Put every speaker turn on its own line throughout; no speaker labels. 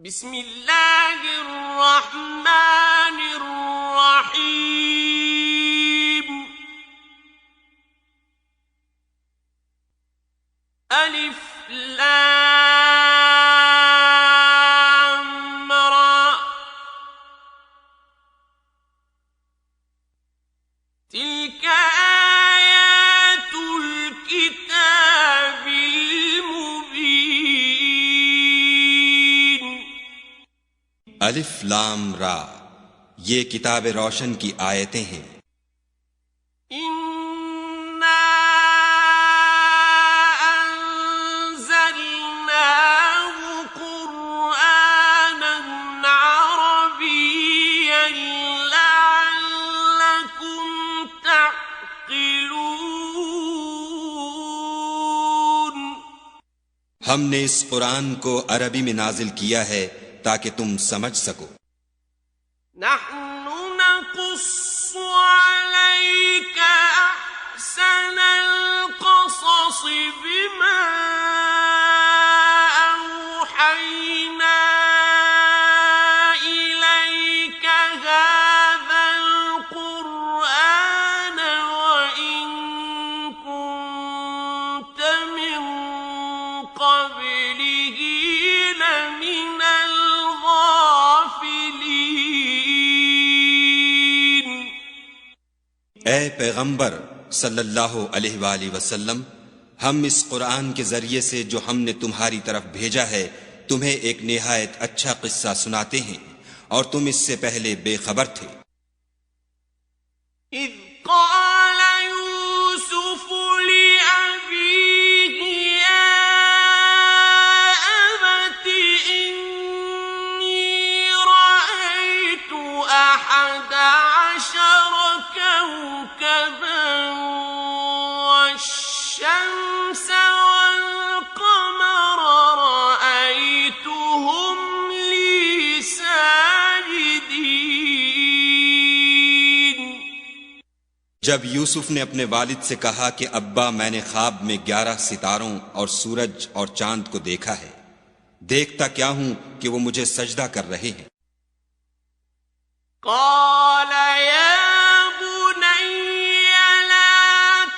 बिस्मिल्लाहिर्रहमानिर्रहीम। अलिफ लाम रा तिल्क आयातुल किताबिल मुबीन।
अलिफ लाम रा, ये किताब रोशन की आयतें हैं।
इन्ना अंज़लनाहु क़ुरआनन अरबिय्यन लअल्लकुम तअक़िलून।
हमने इस कुरान को अरबी में नाजिल किया है ताकि तुम समझ सको।
नहनु नक़ुस्सु अलैका अहसनल क़सस बिमा औहयना इलैका हाज़ल क़ुरआन व इन कुन्त मिन क़ब्लिही लमिनल गाफ़िलीन।
ए पैगंबर सल्लल्लाहु अलैहि वसल्लम, हम इस कुरान के जरिए से जो हमने तुम्हारी तरफ भेजा है तुम्हें एक निहायत अच्छा किस्सा सुनाते हैं और तुम इससे पहले बेखबर थे।
इज़ क़ाल यूसुफ़ लिअबीहि या अबति इन्नी रअयतु अहद अशर कौकबन वश्शम्स वल्क़मर रअयतुहुम ली साजिदीन।
जब यूसुफ ने अपने वालिद से कहा कि अब्बा, मैंने ख्वाब में 11 सितारों और सूरज और चांद को देखा है, देखता क्या हूं कि वो मुझे सजदा कर रहे हैं।
क़ाल या बुनय्य ला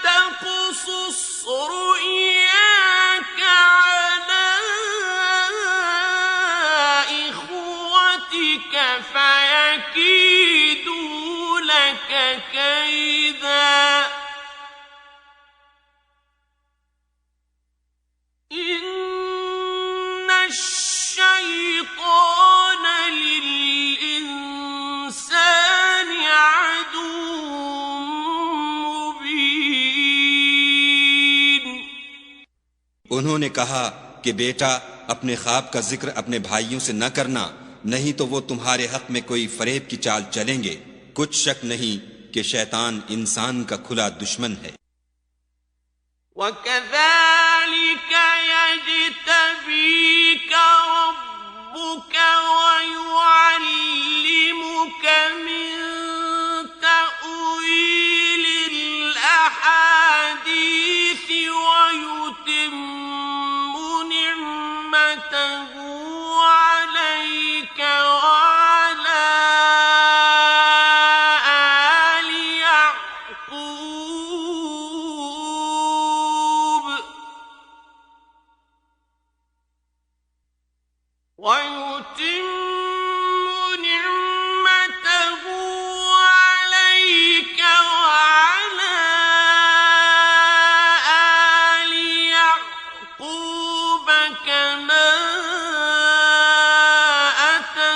तक़्सुस रु'याका अला इख़्वतिक फ़यकीदू लक कैदा इन्नश-शय्तान लिल-इंसानि अदुव्वुम मुबीन।
उन्होंने कहा कि बेटा, अपने ख्वाब का जिक्र अपने भाइयों से न करना, नहीं तो वो तुम्हारे हक में कोई फरेब की चाल चलेंगे। कुछ शक नहीं कि शैतान इंसान का खुला दुश्मन है।
وَكَذَلِكَ يَجْتَبِيكَ رَبُّكَ وَيُعَلِّمُكَ مِن تَأْوِيلِ الْأَحَادِيثِ وَيُتِمُّ نِعْمَتَهُ عَلَيْكَ وَعَلَى آلِ يَعْقُوبَ وَيُتِمُّ نِعْمَتَهُ عَلَيْكَ وَعَلَى آلِ يَعْقُوبَ كَمَا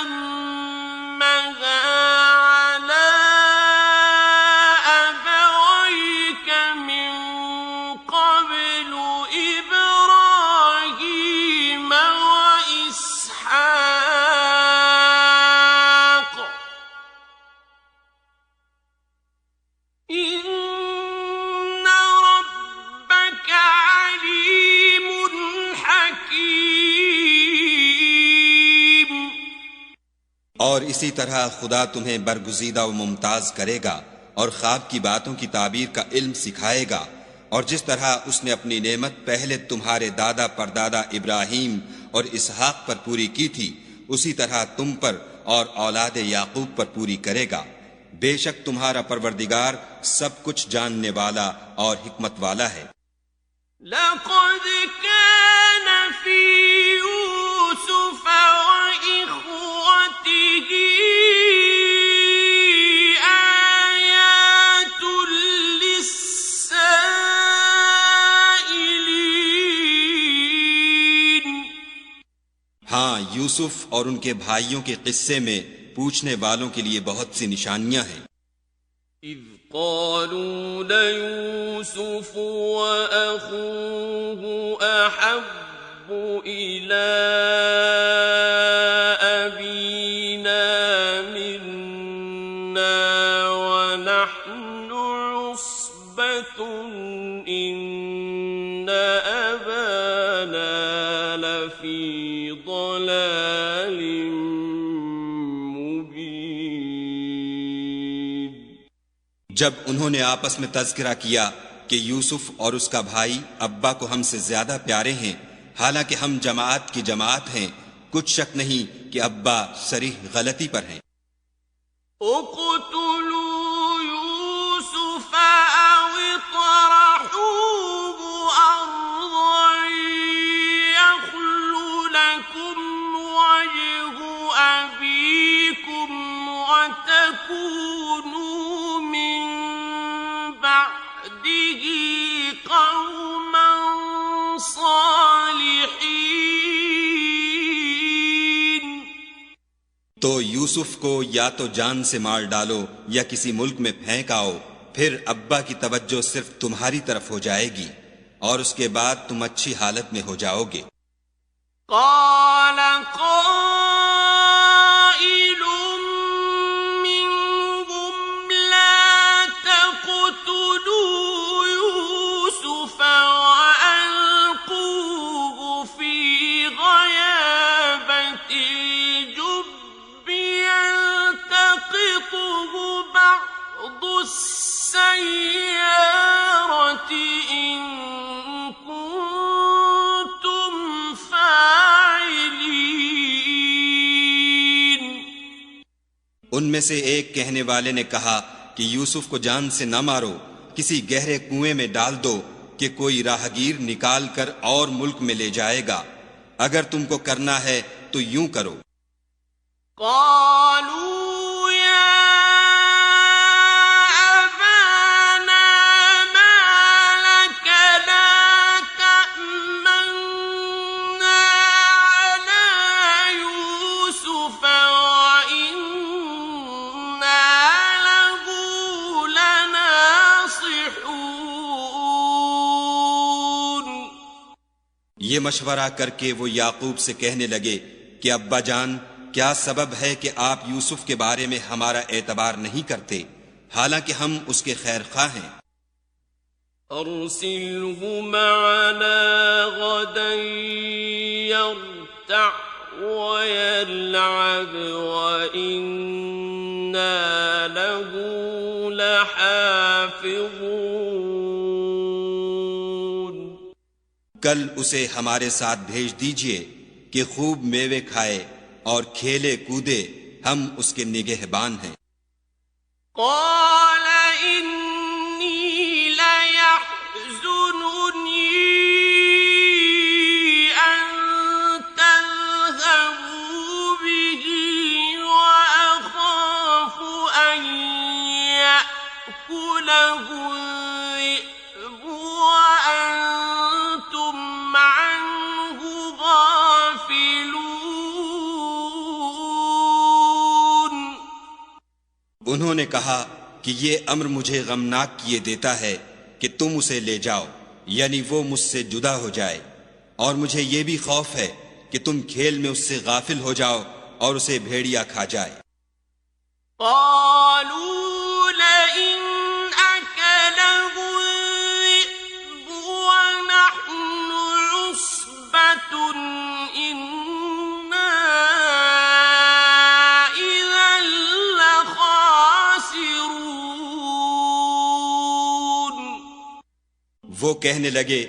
أَتَمَّهَا عَلَى أَبَوَيْكَ مِن قَبْلُ إِبْرَاهِيمَ وَإِسْحَاقَ إِنَّ رَبَّكَ عَلِيمٌ حَكِيمٌ।
और इसी तरह खुदा तुम्हें बरगुज़ीदा व मुमताज करेगा और ख्वाब की बातों की ताबीर का इल्म सिखाएगा, और जिस तरह उसने अपनी नेमत पहले तुम्हारे दादा परदादा इब्राहीम और इसहाक पर पूरी की थी, उसी तरह तुम पर और औलाद याकूब पर पूरी करेगा। बेशक तुम्हारा परवरदिगार सब कुछ जानने वाला और हिकमत वाला है।
لقد كان في يوسف وإخوته آيات للسائلين।
हाँ, यूसुफ और उनके भाइयों के किस्से में पूछने वालों के लिए बहुत सी निशानियां हैं।
إذ قالوا ليوسف وأخوه أحب إلى أبينا منا ونحن عصبة إن أبانا لفي ضلال
जब उन्होंने आपस में तज़किरा किया कि यूसुफ और उसका भाई अब्बा को हमसे ज्यादा प्यारे हैं, हालांकि हम जमात की जमात हैं, कुछ शक नहीं कि अब्बा सरीह गलती पर हैं। तो यूसुफ को या तो जान से मार डालो या किसी मुल्क में फेंक आओ, फिर अब्बा की तवज्जो सिर्फ तुम्हारी तरफ हो जाएगी और उसके बाद तुम अच्छी हालत में हो जाओगे। उनमें से एक कहने वाले ने कहा कि यूसुफ को जान से न मारो, किसी गहरे कुएं में डाल दो कि कोई राहगीर निकाल कर और मुल्क में ले जाएगा। अगर तुमको करना है तो यूं करो। ये मशवरा करके वो याकूब से कहने लगे कि अब्बा जान, क्या सबब है कि आप यूसुफ के बारे में हमारा एतबार नहीं करते, हालांकि हम उसके खैर खा हैं।
अर्सिलहु मअना गदन यरतअ व यलअब व इन्ना लहु लहाफिज़ून।
कल उसे हमारे साथ भेज दीजिए कि खूब मेवे खाए और खेले कूदे, हम उसके निगहबान हैं। उन्होंने कहा कि ये अम्र मुझे गमनाक किए देता है कि तुम उसे ले जाओ, यानी वो मुझसे जुदा हो जाए, और मुझे ये भी खौफ है कि तुम खेल में उससे गाफिल हो जाओ और उसे भेड़िया खा जाए। वो कहने लगे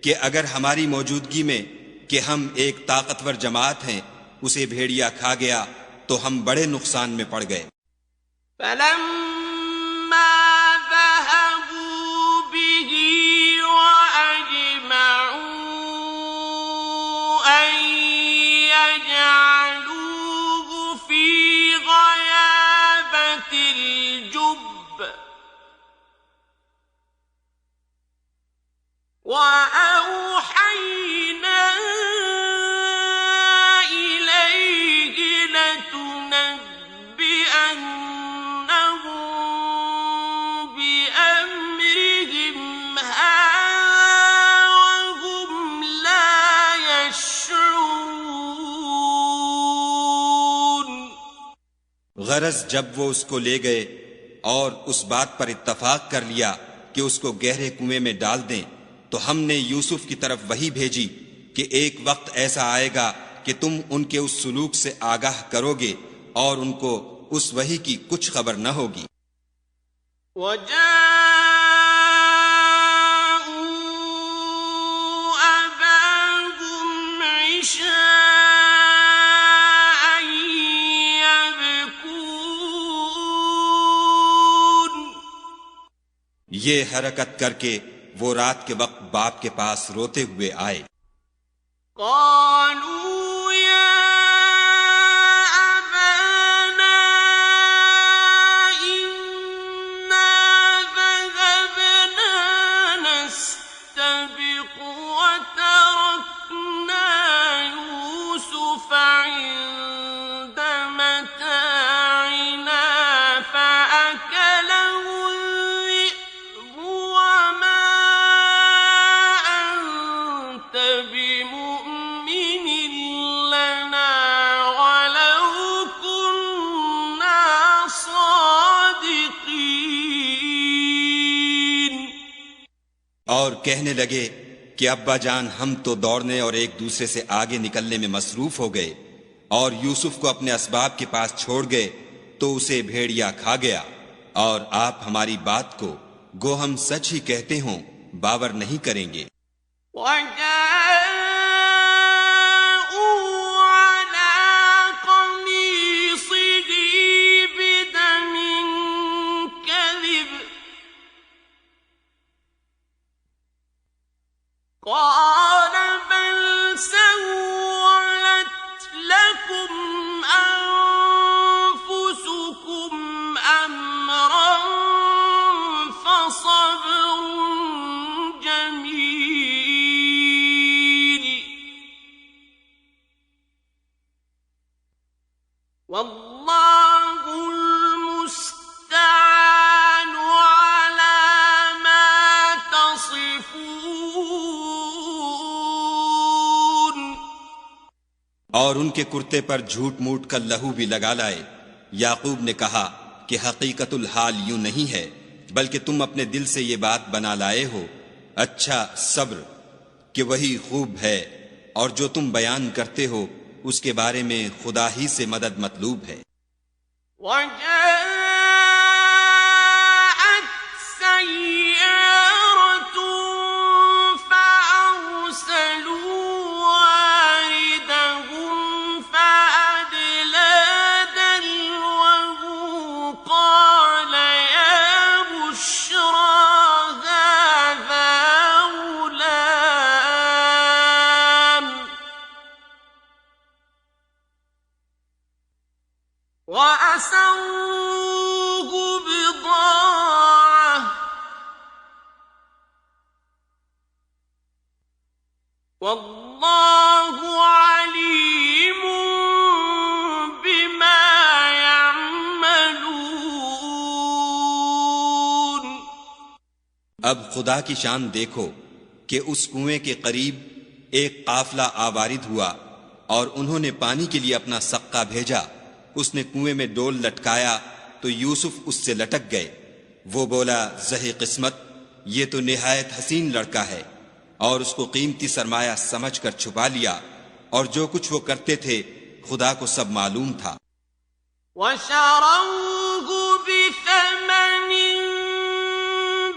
कि अगर हमारी मौजूदगी में कि हम एक ताकतवर जमात हैं उसे भेड़िया खा गया तो हम बड़े नुकसान में पड़ गए।
فلما ذهبوا به وأجمعوا أن يجعلوه في غيابة الجب وأوحينا إليه لتنبئنهم بأمرهم هذا وهم لا يشعرون।
गरज जब वो उसको ले गए और उस बात पर इत्तफाक कर लिया कि उसको गहरे कुएं में डाल दें, तो हमने यूसुफ की तरफ वही भेजी कि एक वक्त ऐसा आएगा कि तुम उनके उस सुलूक से आगाह करोगे और उनको उस वही की कुछ खबर न होगी। ये हरकत करके वो रात के वक्त बाप के पास रोते हुए आए।
قالوا يا أبانا إنا ذهبنا نستبق وتركنا يوسف عند متاعنا فأكله الذئب وما أنت بمؤمن لنا ولو كنا صادقين।
और कहने लगे कि अब्बा जान, हम तो दौड़ने और एक दूसरे से आगे निकलने में मसरूफ हो गए और यूसुफ को अपने असबाब के पास छोड़ गए तो उसे भेड़िया खा गया, और आप हमारी बात को गो हम सच ही कहते हों बावर नहीं करेंगे।
وجاءوا على قميصه بدم كذب قال بل سولت لكم أنفسكم أمرا فصبر جميل والله المستعان على ما تصفون।
और उनके कुर्ते पर झूठ मूठ का लहू भी लगा लाए। याकूब ने कहा कि हकीकतुल हाल यूं नहीं है, बल्कि तुम अपने दिल से ये बात बना लाए हो। अच्छा सब्र कि वही खूब है, और जो तुम बयान करते हो उसके बारे में खुदा ही से मदद मतलूब है।
وجاءت سيارة فأرسلوا واردهم فأدلى دلوه قال يا بشرى هذا غلام وأسروه بضاعة والله عليم بما يعملون।
अब खुदा की शान देखो कि उस कुएं के करीब एक काफला आवारिद हुआ और उन्होंने पानी के लिए अपना सक्का भेजा। उसने कुएं में डोल लटकाया तो यूसुफ उससे लटक गए। वो बोला, ज़हे किस्मत, ये तो निहायत हसीन लड़का है, और उसको कीमती सरमाया समझकर छुपा लिया, और जो कुछ वो करते थे खुदा को सब मालूम था।
وشروه بثمن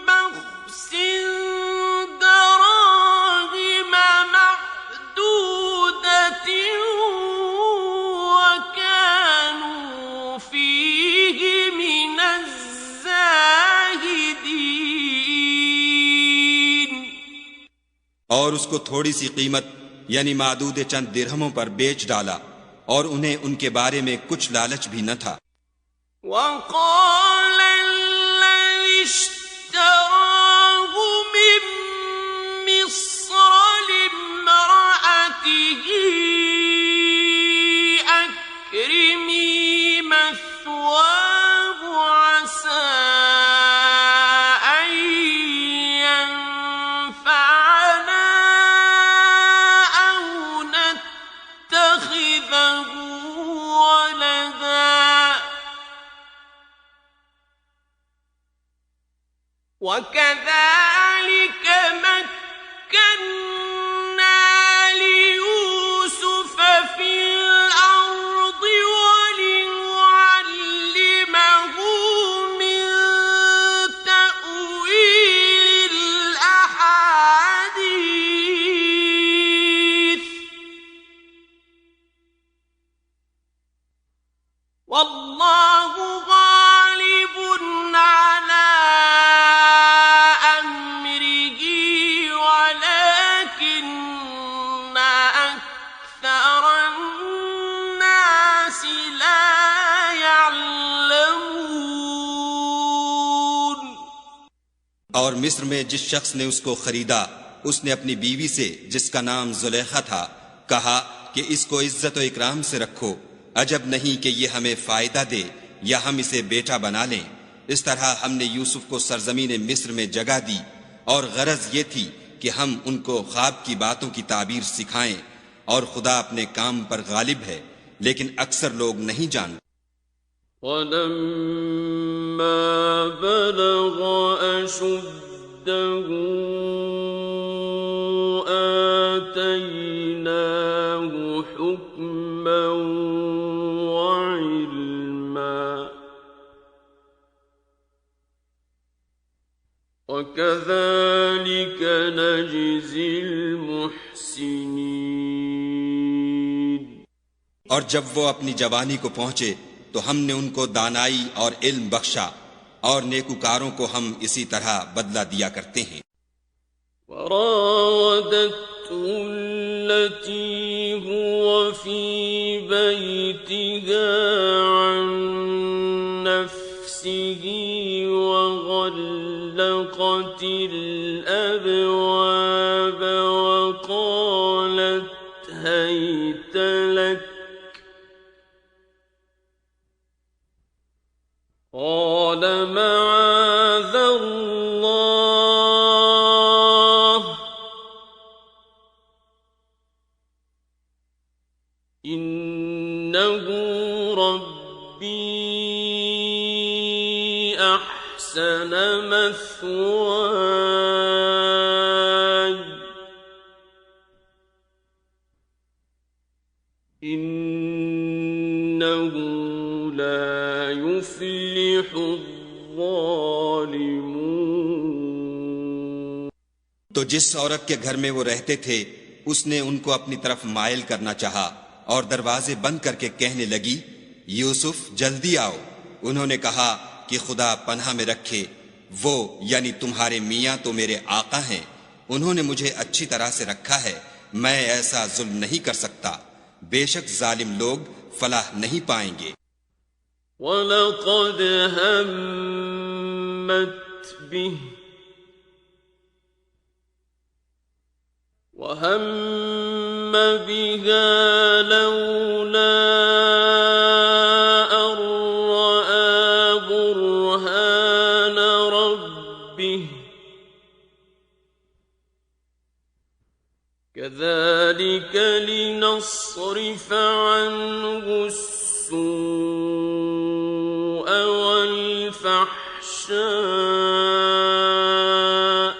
بخس دراهم معدودة
और उसको थोड़ी सी कीमत यानी मादूद चंद दिरहमों पर बेच डाला और उन्हें उनके बारे में कुछ लालच भी न था।
وقال الذي اشتراه من مصر لامرأته أكرمي مثواه عسى أن ينفعنا أو نتخذه ولدا وكذلك مكنا ليوسف في الأرض ولنعلمه من تأويل الأحاديث والله غالب على أمره ولكن أكثر الناس لا يعلمون।
और मिस्र में जिस शख्स ने उसको खरीदा उसने अपनी बीवी से जिसका नाम जुलेखा था कहा कि इसको इज्जत और इकराम से रखो, अजब नहीं कि ये हमें फायदा दे या हम इसे बेटा बना लें। इस तरह हमने यूसुफ को सरजमीन मिस्र में जगह दी और गरज ये थी कि हम उनको ख्वाब की बातों की ताबीर सिखाएं और खुदा अपने काम पर गालिब है, लेकिन अक्सर लोग नहीं जानते।
وَلَمَّا بَلَغَ أَشُدَّهُ آتَيْنَاهُ حُكْمًا وَعِلْمًا وَكَذَلِكَ نَجْزِي الْمُحْسِنِينَ।
और जब वो अपनी जवानी को पहुंचे तो हमने उनको दानाई और इल्म बख्शा और नेकुकारों को हम इसी तरह बदला दिया करते हैं।
وراودته التي هو في بيتها عن نفسه وغلقت الأبواب وقالت هيت لك قال معاذ الله إنه ربي أحسن مثواي إنه لا يفلح الظالمون।
तो जिस औरत के घर में वो रहते थे उसने उनको अपनी तरफ मायल करना चाहा और दरवाजे बंद करके कहने लगी, यूसुफ जल्दी आओ। उन्होंने कहा कि खुदा पनाह में रखे, वो यानी तुम्हारे मियाँ तो मेरे आका हैं, उन्होंने मुझे अच्छी तरह से रखा है, मैं ऐसा जुल्म नहीं कर सकता। बेशक जालिम लोग फलाह नहीं पाएंगे।
वलक़द हम्मत बिही वहम्म बिहा लौला अन रआ बुरहान रब्बिह कज़ालिक लिनस्रिफ अन्हु السوء والفحشاء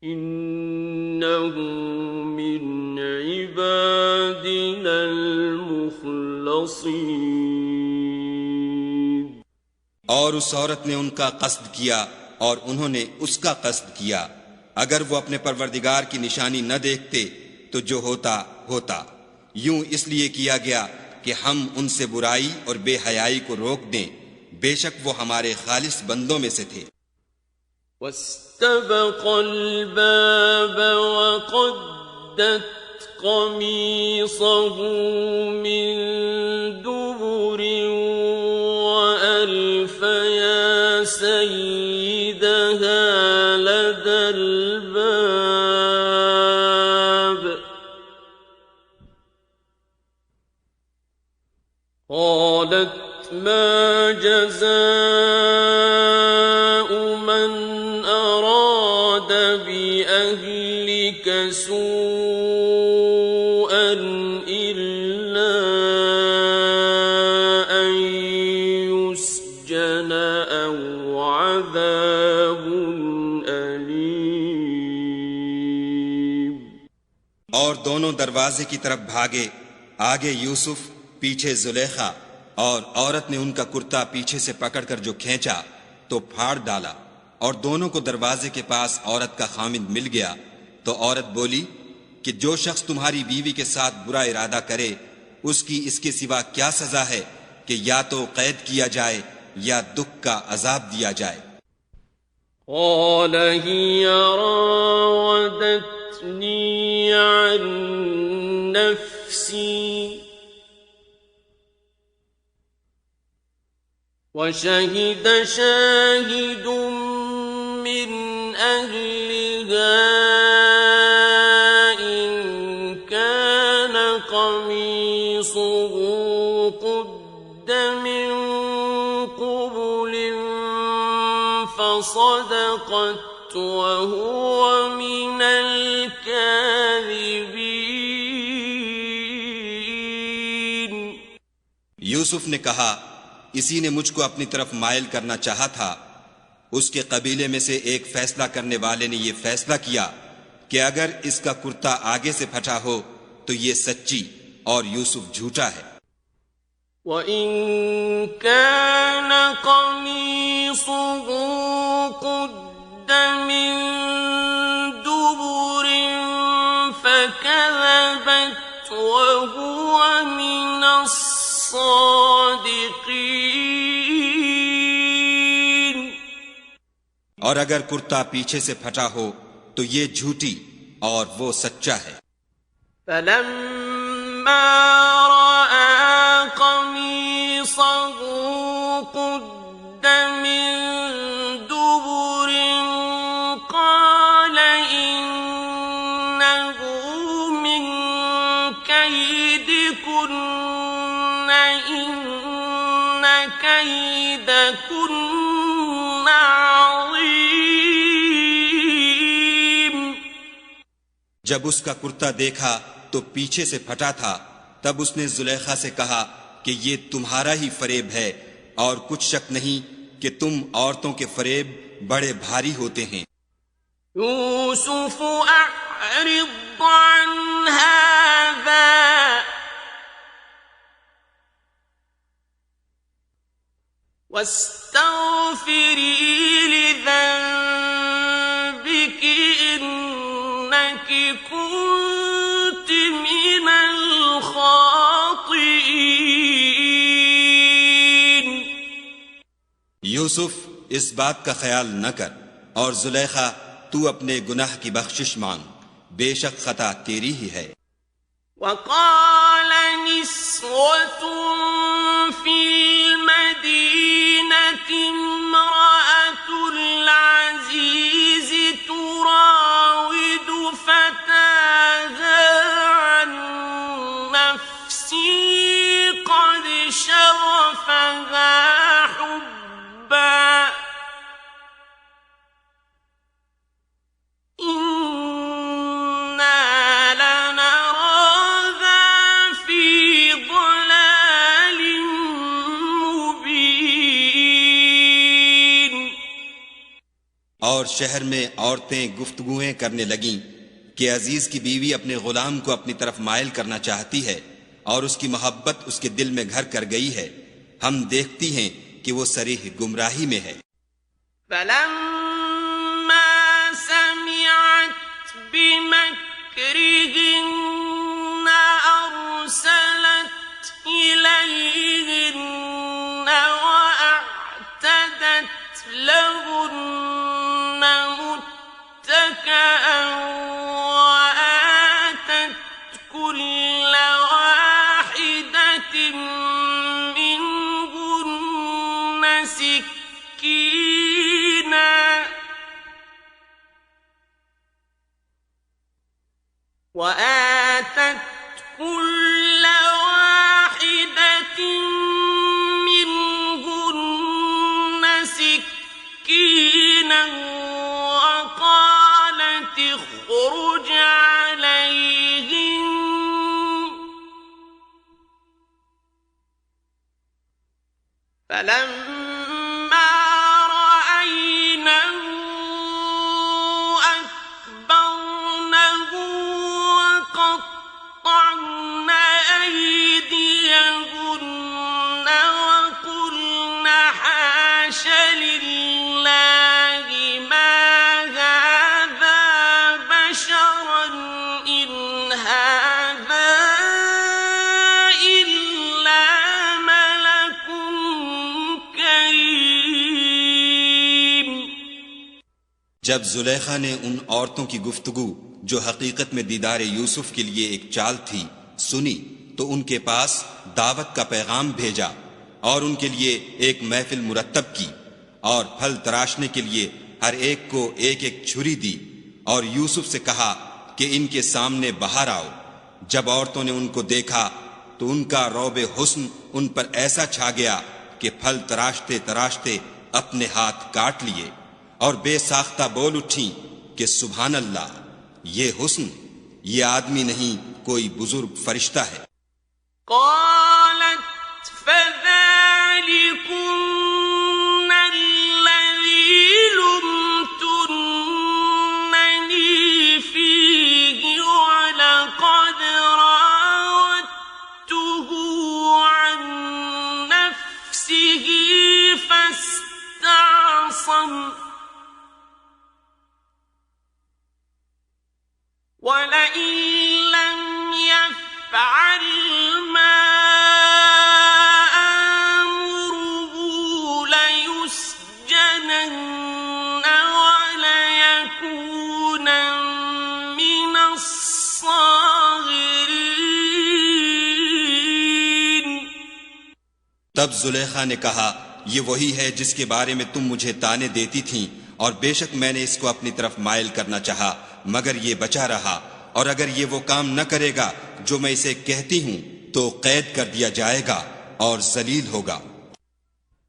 إنه من عبادنا المخلصين।
और उस औरत ने उनका कस्द किया और उन्होंने उसका कस्द किया। अगर वो अपने परवरदिगार की निशानी न देखते तो जो होता होता। यूं इसलिए किया गया कि हम उनसे बुराई और बेहयाई को रोक दें, बेशक वो हमारे खालिस बंदों में से थे।
واستبق الباب وقدت قميصه من دبر وألف يا سيدها لدى الباب قالت ما جزاء من أراد بأهلك سوءا إلا أن يسجن أو عذاب أليم।
और दोनों दरवाजे की तरफ भागे, आगे यूसुफ, पीछे जुलेखा, और औरत ने उनका कुर्ता पीछे से पकड़कर जो खींचा तो फाड़ डाला, और दोनों को दरवाजे के पास औरत का खामिद मिल गया। तो औरत बोली कि जो शख्स तुम्हारी बीवी के साथ बुरा इरादा करे उसकी इसके सिवा क्या सजा है कि या तो कैद किया जाए या दुख का अजाब दिया जाए।
قال هي راودتني عن نفسي وشهد شاهد من أهلها إن كان قميصه قد من قبل فصدقت وهو من الكاذبين।
यूसुफ ने कहा, इसी ने मुझको अपनी तरफ मायल करना चाहा था। उसके कबीले में से एक फैसला करने वाले ने यह फैसला किया कि अगर इसका कुर्ता आगे से फटा हो तो ये सच्ची और यूसुफ झूठा है।
وَإِن كَانَ قَمِيصُهُ قُدَّ مِن دُبُرٍ فَكَذَبَتْ وَهُوَ مِنَ الصَّادِقِينَ।
और अगर कुर्ता पीछे से फटा हो तो ये झूठी और वो सच्चा है।
فَلَمَّا رَأَى قَمِيصَهُ قُدَّ مِن دُبُرٍ قَالَ إِنَّهُ مِن كَيْدِكُنَّ إِنَّ كَيْدَكُنَّ عَظِيمٌ।
जब उसका कुर्ता देखा तो पीछे से फटा था, तब उसने जुलेखा से कहा कि ये तुम्हारा ही फरेब है और कुछ शक नहीं कि तुम औरतों के फरेब बड़े भारी होते हैं।
यूसुफ अअरिद अन हाज़ा वस्तग़फ़िरी लिज़ंबिकी इन्नकी कुन्ति मिनल ख़ातिईन।
यूसुफ, इस बात का ख्याल न कर, और जुलेखा, तू अपने गुनाह की बख्शिश मांग, बेशक खता तेरी ही है।
वक़ाल निस्वतुन फ़िल मदीनति इम्रअतुल अज़ीज़ तुराविदु फ़ताहा अन नफ़्सिही क़द शग़फ़हा हुब्बा इन्ना लनराहा फ़ी ضलालिम मुबीन।
और शहर में औरतें गुफ्तगुएं करने लगीं कि अजीज की बीवी अपने गुलाम को अपनी तरफ मायल करना चाहती है और उसकी मोहब्बत उसके दिल में घर कर गई है। हम देखती हैं कि वो सरीह गुमराही में है।
फलम्मा समिअत बिमक्रिहिन्न अरसलत इलैहिन्न वअअतदत लहुन्न فلما رأينه أكبرنه وقطعن أيديهن وقلن حاش لله ما هذا بشرا إن هذا إلا ملك كريم.
जब जुलेखा ने उन औरतों की गुफ्तगू जो हकीकत में दीदार यूसुफ के लिए एक चाल थी सुनी तो उनके पास दावत का पैगाम भेजा और उनके लिए एक महफिल मुरत्तब की और फल तराशने के लिए हर एक को एक एक छुरी दी और यूसुफ से कहा कि इनके सामने बाहर आओ. जब औरतों ने उनको देखा तो उनका रौबे हुस्न उन पर ऐसा छा गया कि फल तराशते तराशते अपने हाथ काट लिए और बेसाख्ता बोल उठी कि सुभान अल्लाह, ये हुस्न, ये आदमी नहीं कोई बुजुर्ग फरिश्ता है.
قالت فذلكن الذي لمتنني فيه ولقد راودته عن نفسه فاستعصم ولئن لم يفعل ما آمره ليسجنن وليكونا من الصاغرين.
तब जुलेखा ने कहा, ये वही है जिसके बारे में तुम मुझे ताने देती थीं और बेशक मैंने इसको अपनी तरफ मायल करना चाहा मगर ये बचा रहा और अगर ये वो काम न करेगा जो मैं इसे कहती हूं तो कैद कर दिया जाएगा और जलील होगा.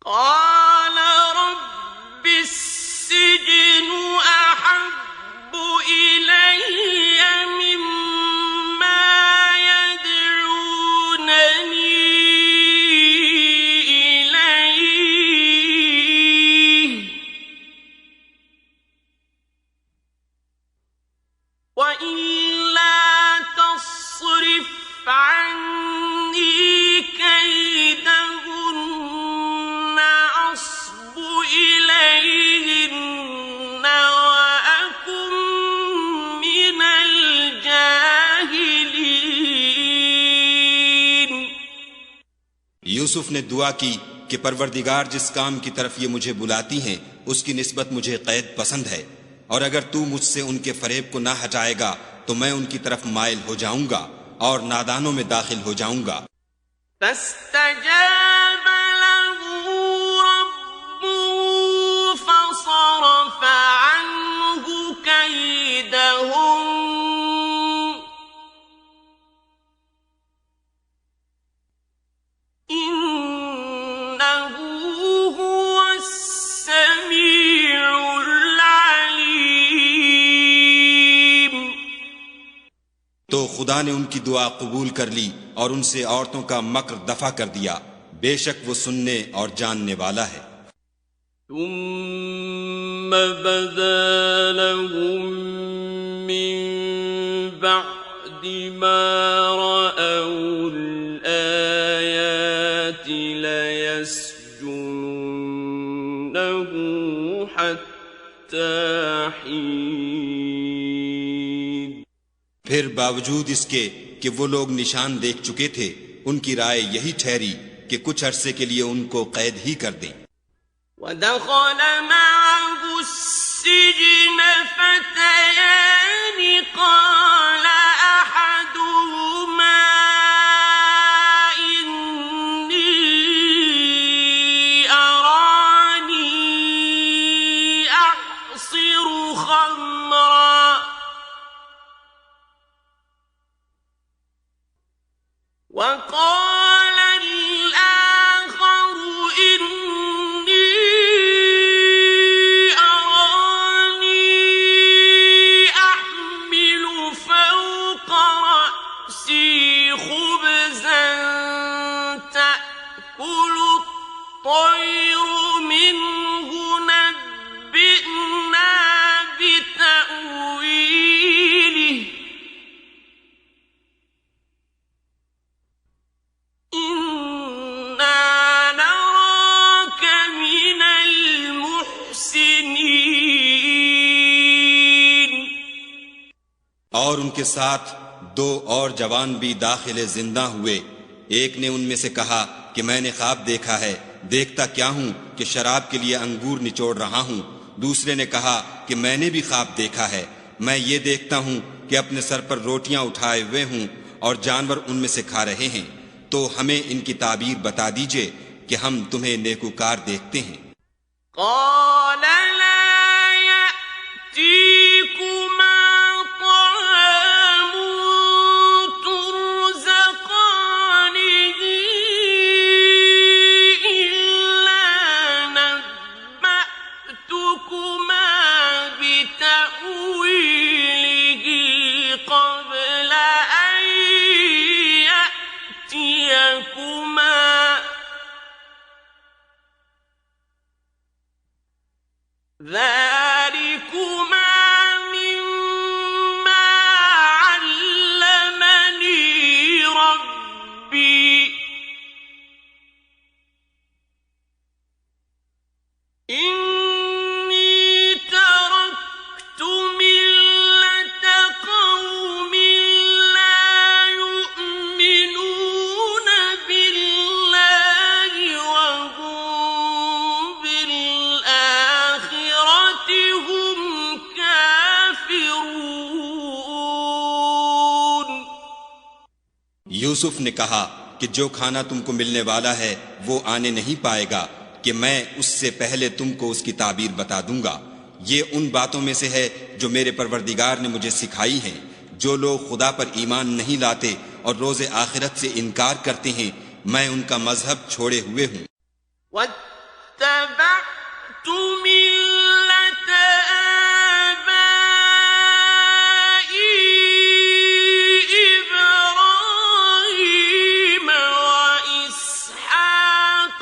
قال رب السجن أحب إلي مما يدعونني إليه وإلا تصرف عني كيدهن أصب إليهن وأكن من الجاهلين.
यूसुफ ने दुआ की कि परवरदिगार जिस काम की तरफ ये मुझे बुलाती हैं उसकी निस्बत मुझे कैद पसंद है और अगर तू मुझसे उनके फरेब को ना हटाएगा तो मैं उनकी तरफ माइल हो जाऊंगा और नादानों में दाखिल हो जाऊंगा.
فاستجاب له ربه فصرف عنه كيدهم إنه هو السميع العليم.
तो खुदा ने उनकी दुआ कबूल कर ली और उनसे औरतों का मक्र दफा कर दिया. बेशक वो सुनने और जानने वाला है.
ثم بدا لهم من بعد ما رأوا الآيات ليسجننه حتى حين.
फिर बावजूद इसके कि वो लोग निशान देख चुके थे उनकी राय यही ठहरी कि कुछ अरसे के लिए उनको कैद ही कर दें.
ودخل معه السجن فتيان قال أحدهما إني أراني أعصر خمرا وقال الآخر إني أراني أحمل فوق رأسي خبزا تأكل الطير منه نبئنا بتأويله إنا نراك من المحسنين।
और उनके साथ 2 और जवान भी दाखिले जिंदा हुए। एक ने उनमें से कहा कि मैंने ख्वाब देखा है, देखता क्या हूं कि शराब के लिए अंगूर निचोड़ रहा हूं। दूसरे ने कहा कि मैंने भी ख्वाब देखा है, मैं ये देखता हूं कि अपने सर पर रोटियां उठाए हुए हूं और जानवर उनमें से खा रहे हैं। तो हमें इनकी ताबीर बता दीजिए कि हम तुम्हें नेकूकार देखते हैं।
قال لا يأتيكما طعام ترزقانه إلا نبأتكما بتأويله قبل أن يأتيكما ذلكما مما علمني ربي إني تركت ملة قوم لا يؤمنون بالله وهم بالآخرة هم كافرون।
यूसुफ ने कहा कि जो खाना तुमको मिलने वाला है वो आने नहीं पाएगा कि मैं उससे पहले तुमको उसकी ताबीर बता दूंगा। ये उन बातों में से है जो मेरे परवरदिगार ने मुझे सिखाई हैं। जो लोग खुदा पर ईमान नहीं लाते और रोज़े आखिरत से इनकार करते हैं, मैं उनका मजहब छोड़े हुए हूँ।
واتبعت ملة آبائي إبراهيم وإسحاق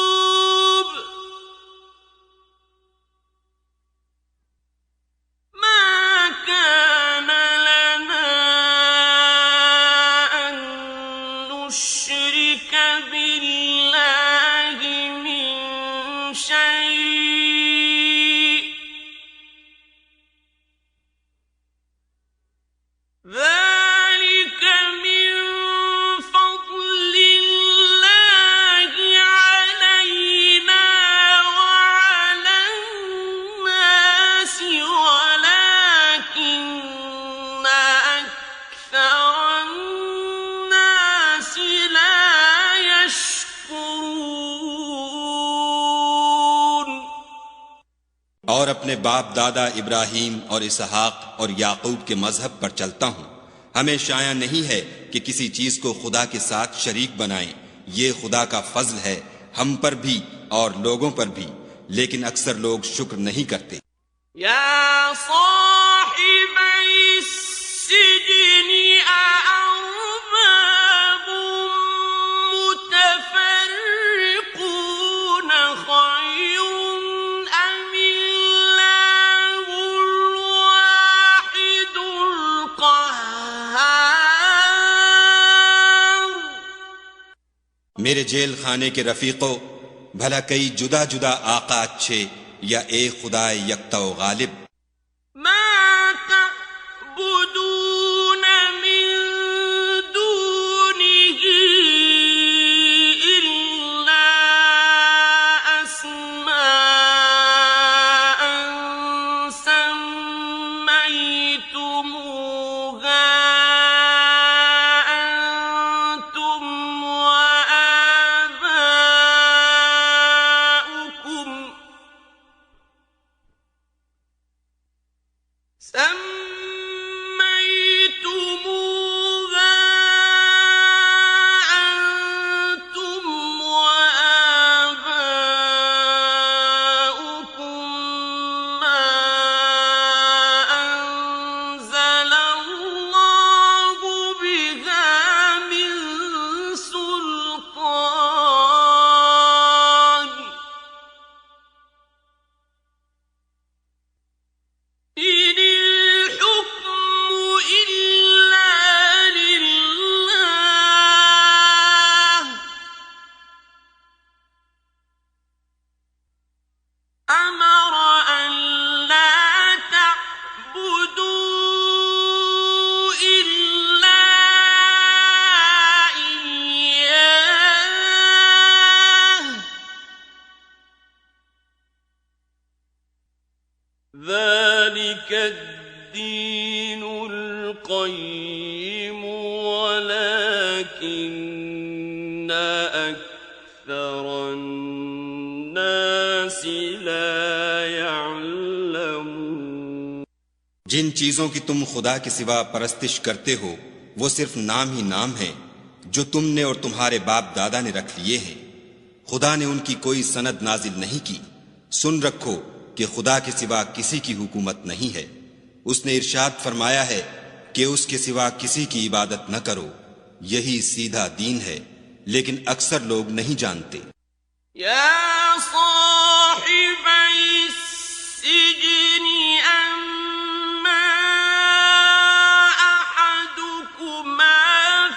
ويعقوب ما كان لنا أن نشرك بالله من شيء ذلك من فضل الله علينا وعلى الناس ولكن أكثر الناس لا يشكرون।
और अपने बाप दादा इब्राहीम और इसहाक और याकूब के मजहब पर चलता हूँ। हमें शाया नहीं है कि किसी चीज को खुदा के साथ शरीक बनाएं। ये खुदा का फजल है हम पर भी और लोगों पर भी, लेकिन अक्सर लोग शुक्र नहीं करते।
يا صاحبي السجن أأرباب متفرقون خير أم الله الواحد القهار।
मेरे जेल खाने के रफीकों, भला कई जुदा जुदा आका अच्छे या एक खुदा यकता व गालिब।
ما تعبدون من دونه إلا أسماء سميتموها أنتم وآباؤكم القيم ولكن أكثر الناس لا يعلمون।
जिन चीजों की तुम खुदा के सिवा परस्तिश करते हो वो सिर्फ नाम ही नाम है जो तुमने और तुम्हारे बाप दादा ने रख लिए हैं। खुदा ने उनकी कोई सनद नाजिल नहीं की। सुन रखो कि खुदा के सिवा किसी की हुकूमत नहीं है। उसने इरशाद फरमाया है कि उसके सिवा किसी की इबादत न करो, यही सीधा दीन है, लेकिन अक्सर लोग नहीं जानते।
या साहिबै सिजनि अम्मा अहदुकुमा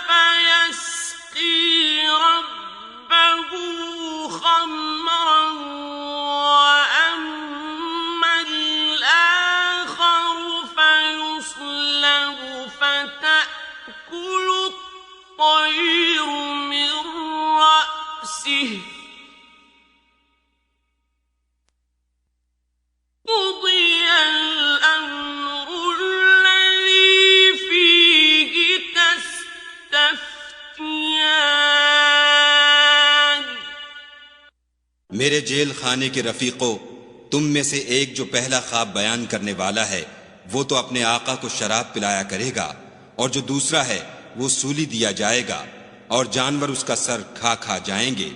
फयस्की रब्बहु खम्रन الطير من رأسه قضي الأمر الذي فيه تستفتيان।
मेरे जेल खाने के रफीकों, तुम में से एक जो पहला ख्वाब बयान करने वाला है वो तो अपने आका को शराब पिलाया करेगा, और जो दूसरा है वो सूली दिया जाएगा, और जानवर उसका सर खा खा जाएंगे।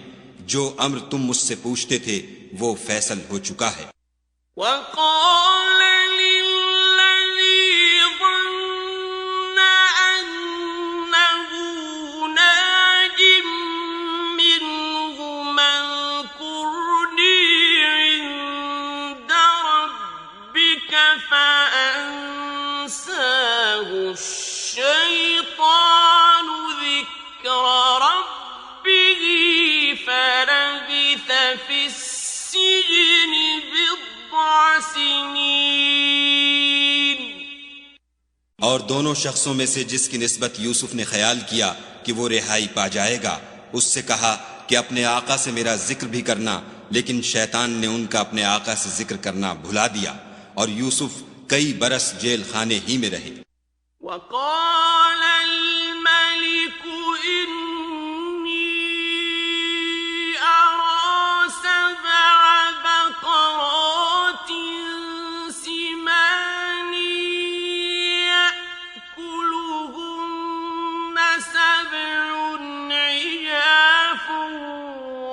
जो अम्र तुम मुझसे पूछते थे वो फैसल हो चुका है।
الشيطان ذكر ربه فلبث في السجن بضع سنين।
और दोनों शख्सों में से जिसकी निस्बत यूसुफ ने ख्याल किया कि वो रिहाई पा जाएगा, उससे कहा कि अपने आका से मेरा जिक्र भी करना, लेकिन शैतान ने उनका अपने आका से जिक्र करना भुला दिया, और यूसुफ कई बरस जेल खाने ही में रहे।
وقال الملك إني أرى 7 بقرات سمان يأكلهن 7 عجاف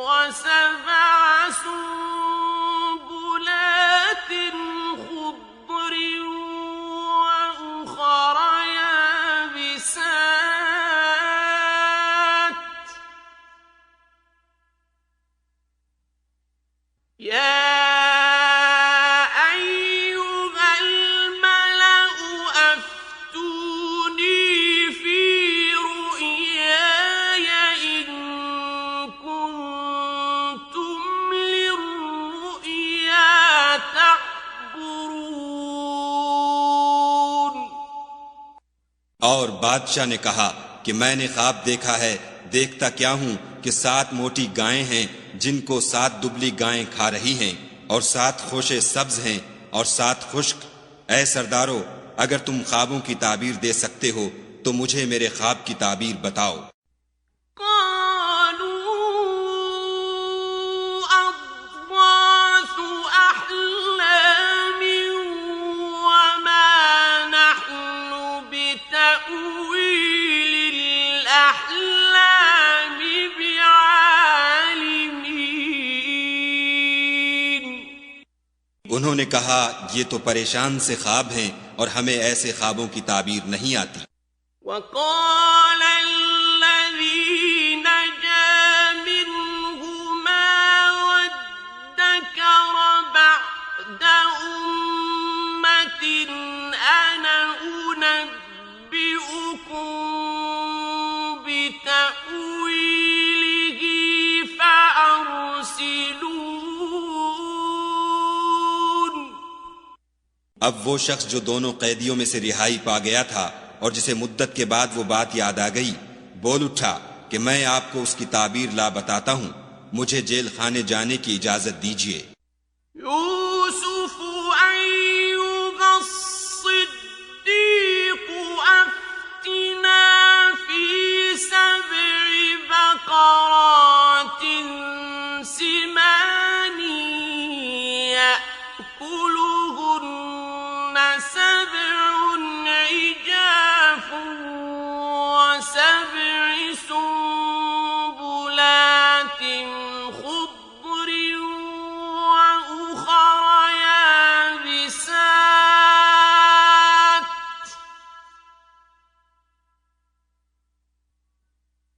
و7 سنبلات خضر وأخر يا أيها الملأ أفتوني في رؤياي إن كنتم للرؤيا تعبرون।
और बादशाह ने कहा कि मैंने ख्वाब देखा है, देखता क्या हूं कि 7 मोटी गायें हैं जिनको 7 दुबली गायें खा रही हैं, और 7 खोशे सब्ज हैं और 7 खुश्क। ऐ सरदारों, अगर तुम ख्वाबों की ताबीर दे सकते हो तो मुझे मेरे ख्वाब की ताबीर बताओ। उन्होंने कहा, ये तो परेशान से ख्वाब हैं और हमें ऐसे ख्वाबों की ताबीर नहीं आती।
وقال الذي نجا منهما وادكر بعد أمة أنا أنبئكم بتأويله فأرسلون।
अब वो शख्स जो दोनों कैदियों में से रिहाई पा गया था और जिसे मुद्दत के बाद वो बात याद आ गई, बोल उठा कि मैं आपको उसकी ताबीर ला बताता हूं, मुझे जेल खाने जाने की इजाजत दीजिए।
यूसुफ अय्युहा अस्सिद्दीक़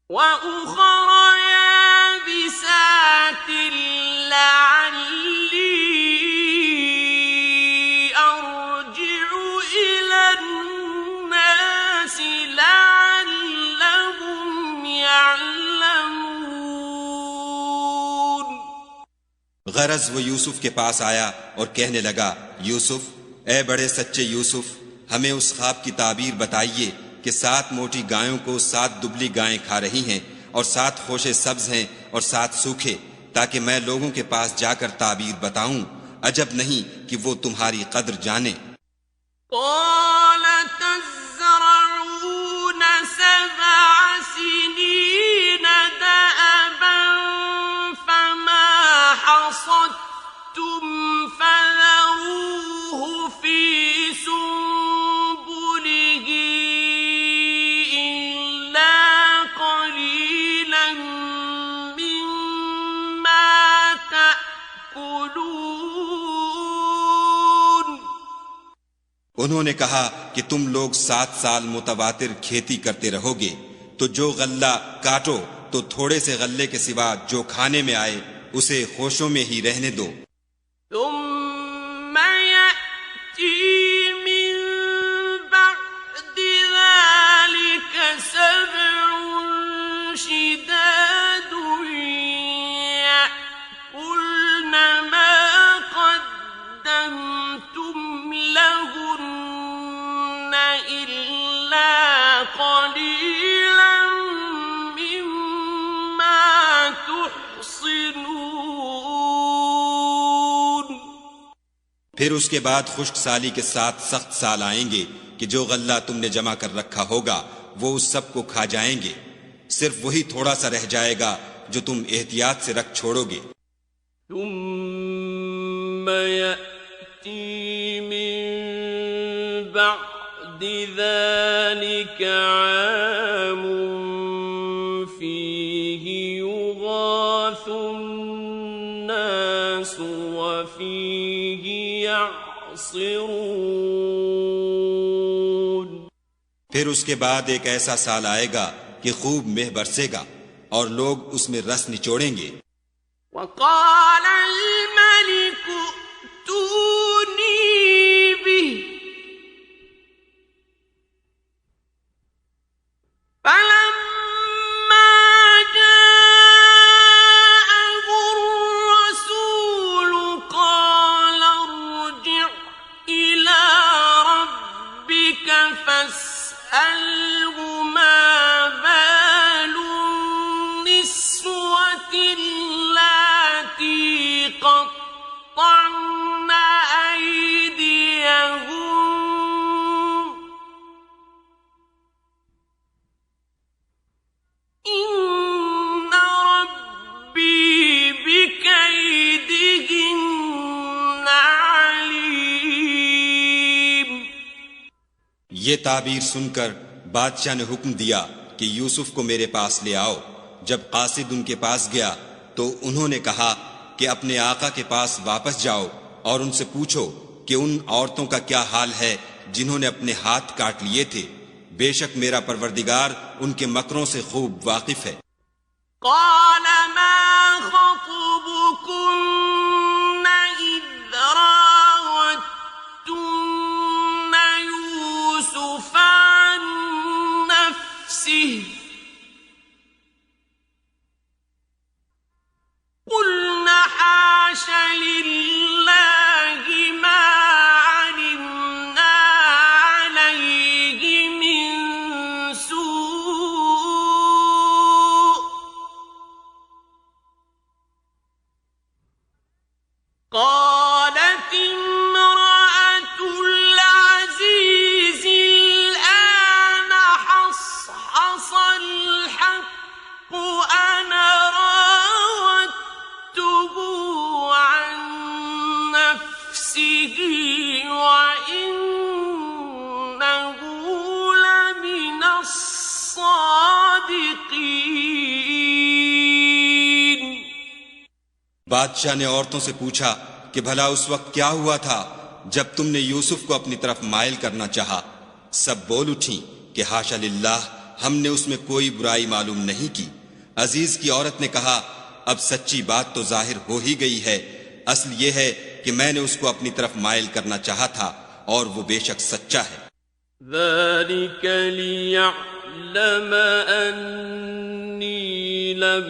وأخر يابسات لعلي أرجع إلى الناس لعلهم يعلمون.
गरज वो यूसुफ के पास आया और कहने लगा, यूसुफ, ए बड़े सच्चे यूसुफ, हमें उस ख्वाब की ताबीर बताइए कि 7 मोटी गायों को 7 दुबली गायें खा रही हैं और 7 खोशे सब्ज हैं और 7 सूखे, ताकि मैं लोगों के पास जाकर ताबीर बताऊं. अजब नहीं कि वो तुम्हारी कद्र जाने.
قال تزرعون 7 سنين دأبا فما حصدتم فذروه في سنبله إلا قليلا مما تأكلون.
उन्होंने कहा कि तुम लोग 7 साल मुतवातिर खेती करते रहोगे, तो जो गल्ला काटो तो थोड़े से गल्ले के सिवा जो खाने में आए उसे खोशों में ही रहने दो.
ثم يأتي من بعد ذلك 7 شداد يأكلن ما قدمتم لهن إلا قليلا مما تحصنون.
फिर उसके बाद खुश्क साली के साथ सख्त साल आएंगे कि जो गल्ला तुमने जमा कर रखा होगा वो उस सब को खा जाएंगे, सिर्फ वही थोड़ा सा रह जाएगा जो तुम एहतियात से रख छोड़ोगे.
ثم يأتي من بعد ذلك عام فيه يغاث الناس وفيه يعصرون.
फिर उसके बाद एक ऐसा साल आएगा कि खूब मेह बरसेगा और लोग उसमें रस निचोड़ेंगे.
وقال الملك ائتوني به فلما جاءه الرسول قال ارجع إلى ربك فاسأله ما بال النسوة اللاتي قطعن أيديهن إن ربي بكيدهن عليم.
ये ताबीर सुनकर बादशाह ने हुक्म दिया कि यूसुफ को मेरे पास ले आओ. जब कासिद उनके पास गया तो उन्होंने कहा कि अपने आका के पास वापस जाओ और उनसे पूछो कि उन औरतों का क्या हाल है जिन्होंने अपने हाथ काट लिए थे. बेशक मेरा परवरदिगार उनके मकरों से खूब वाकिफ है.
قال ما خطبكن إذ راوتن يوسف عن نفسه قلنا حاش لله ما علمنا عليه من سوء قالت امرأة العزيز الآن حصحص الحق أنا راودته عن نفسه وإنه لمن الصادقين.
बादशाह ने औरतों से पूछा कि भला उस वक्त क्या हुआ था जब तुमने यूसुफ को अपनी तरफ माइल करना चाहा. सब बोल उठी कि हाशा लिल्लाह, हमने उसमें कोई बुराई मालूम नहीं की। अजीज की औरत ने कहा, अब सच्ची बात तो जाहिर हो ही गई है। असल ये है कि मैंने उसको अपनी तरफ माइल करना चाहा था और वो बेशक सच्चा है।
ذلك ليعلم أني لم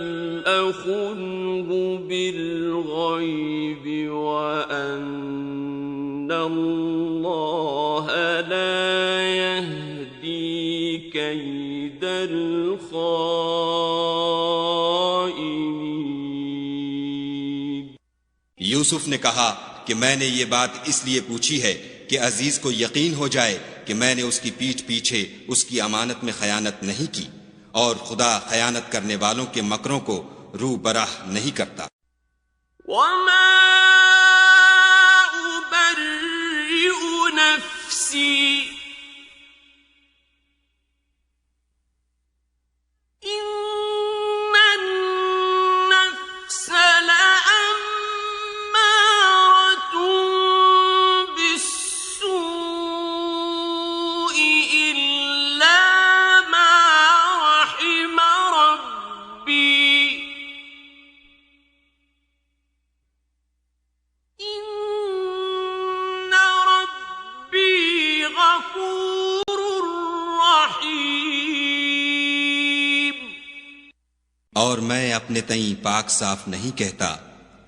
أخنه بالغيب وأن الله لا يهدي كيد الخائنين।
यूसुफ ने कहा कि मैंने ये बात इसलिए पूछी है कि अजीज को यकीन हो जाए कि मैंने उसकी पीठ पीछे उसकी अमानत में खयानत नहीं की, और खुदा खयानत करने वालों के मकरों को रू बराह नहीं करता।
वमा उबर्रिउ नफ्सी
और मैं अपने तईं पाक साफ नहीं कहता,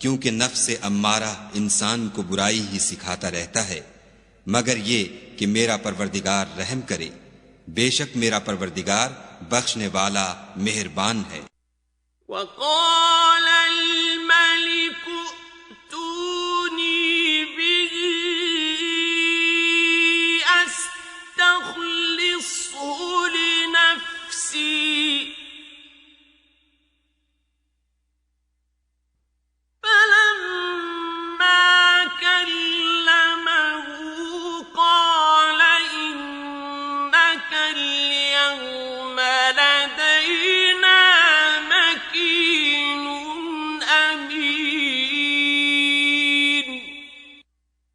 क्योंकि नफ्स अम्मारा इंसान को बुराई ही सिखाता रहता है, मगर ये कि मेरा परवरदिगार रहम करे। बेशक मेरा परवरदिगार बख्शने वाला मेहरबान है।
वक़ाल अल-मलिक तूनी बिही अस्तख़लिसहु लिनफ्सी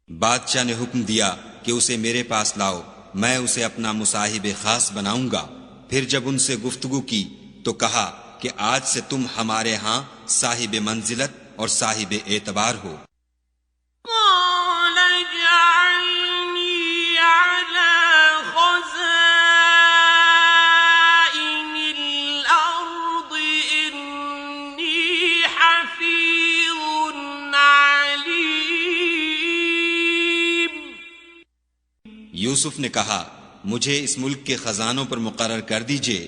बादशाह ने हुक्म दिया कि उसे मेरे पास लाओ, मैं उसे अपना मुसाहिब खास बनाऊंगा। फिर जब उनसे गुफ्तगू की तो कहा कि आज से तुम हमारे यहाँ साहिब मंजिलत और साहिब एतबार हो। यूसुफ ने कहा, मुझे इस मुल्क के खजानों पर मुकर्रर कर दीजिए,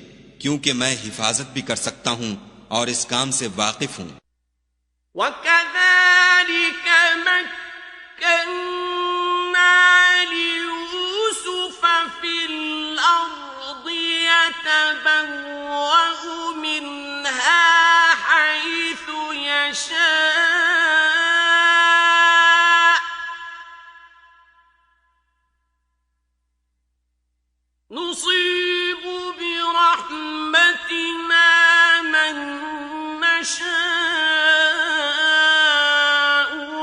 क्योंकि मैं हिफाजत भी कर सकता हूँ और इस काम से वाकिफ हूँ।
वकज़ालिक मक्कन्ना लियूसुफ फिल अर्दि यतबव्वअु मिन्हा हैथु यशा نصيب برحمتنا من نشاء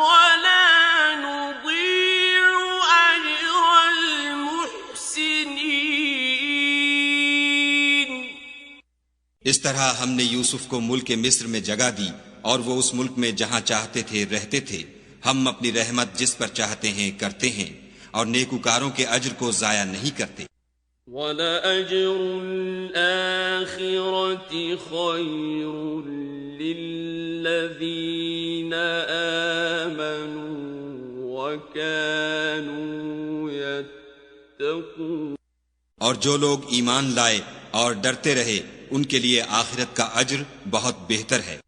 ولا نضيع أجر المحسنين।
इस तरह हमने यूसुफ को मुल्क मिस्र में जगह दी और वो उस मुल्क में जहां चाहते थे रहते थे। हम अपनी रहमत जिस पर चाहते हैं करते हैं और नेकुकारों के अज्र को जाया नहीं करते।
वलअज्र الآخرة خير للذين آمنوا وكانوا يتقون।
और जो लोग ईमान लाए और डरते रहे उनके लिए आखिरत का अज्र बहुत बेहतर है।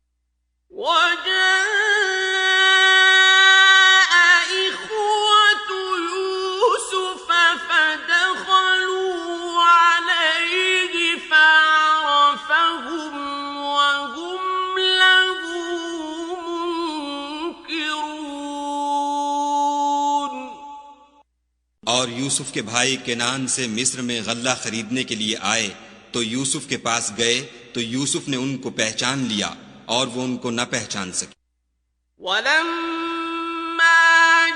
और यूसुफ के भाई केनान से मिस्र में गल्ला खरीदने के लिए आए तो यूसुफ के पास गए तो यूसुफ ने उनको पहचान लिया और वो उनको न पहचान सके।
वलम्मा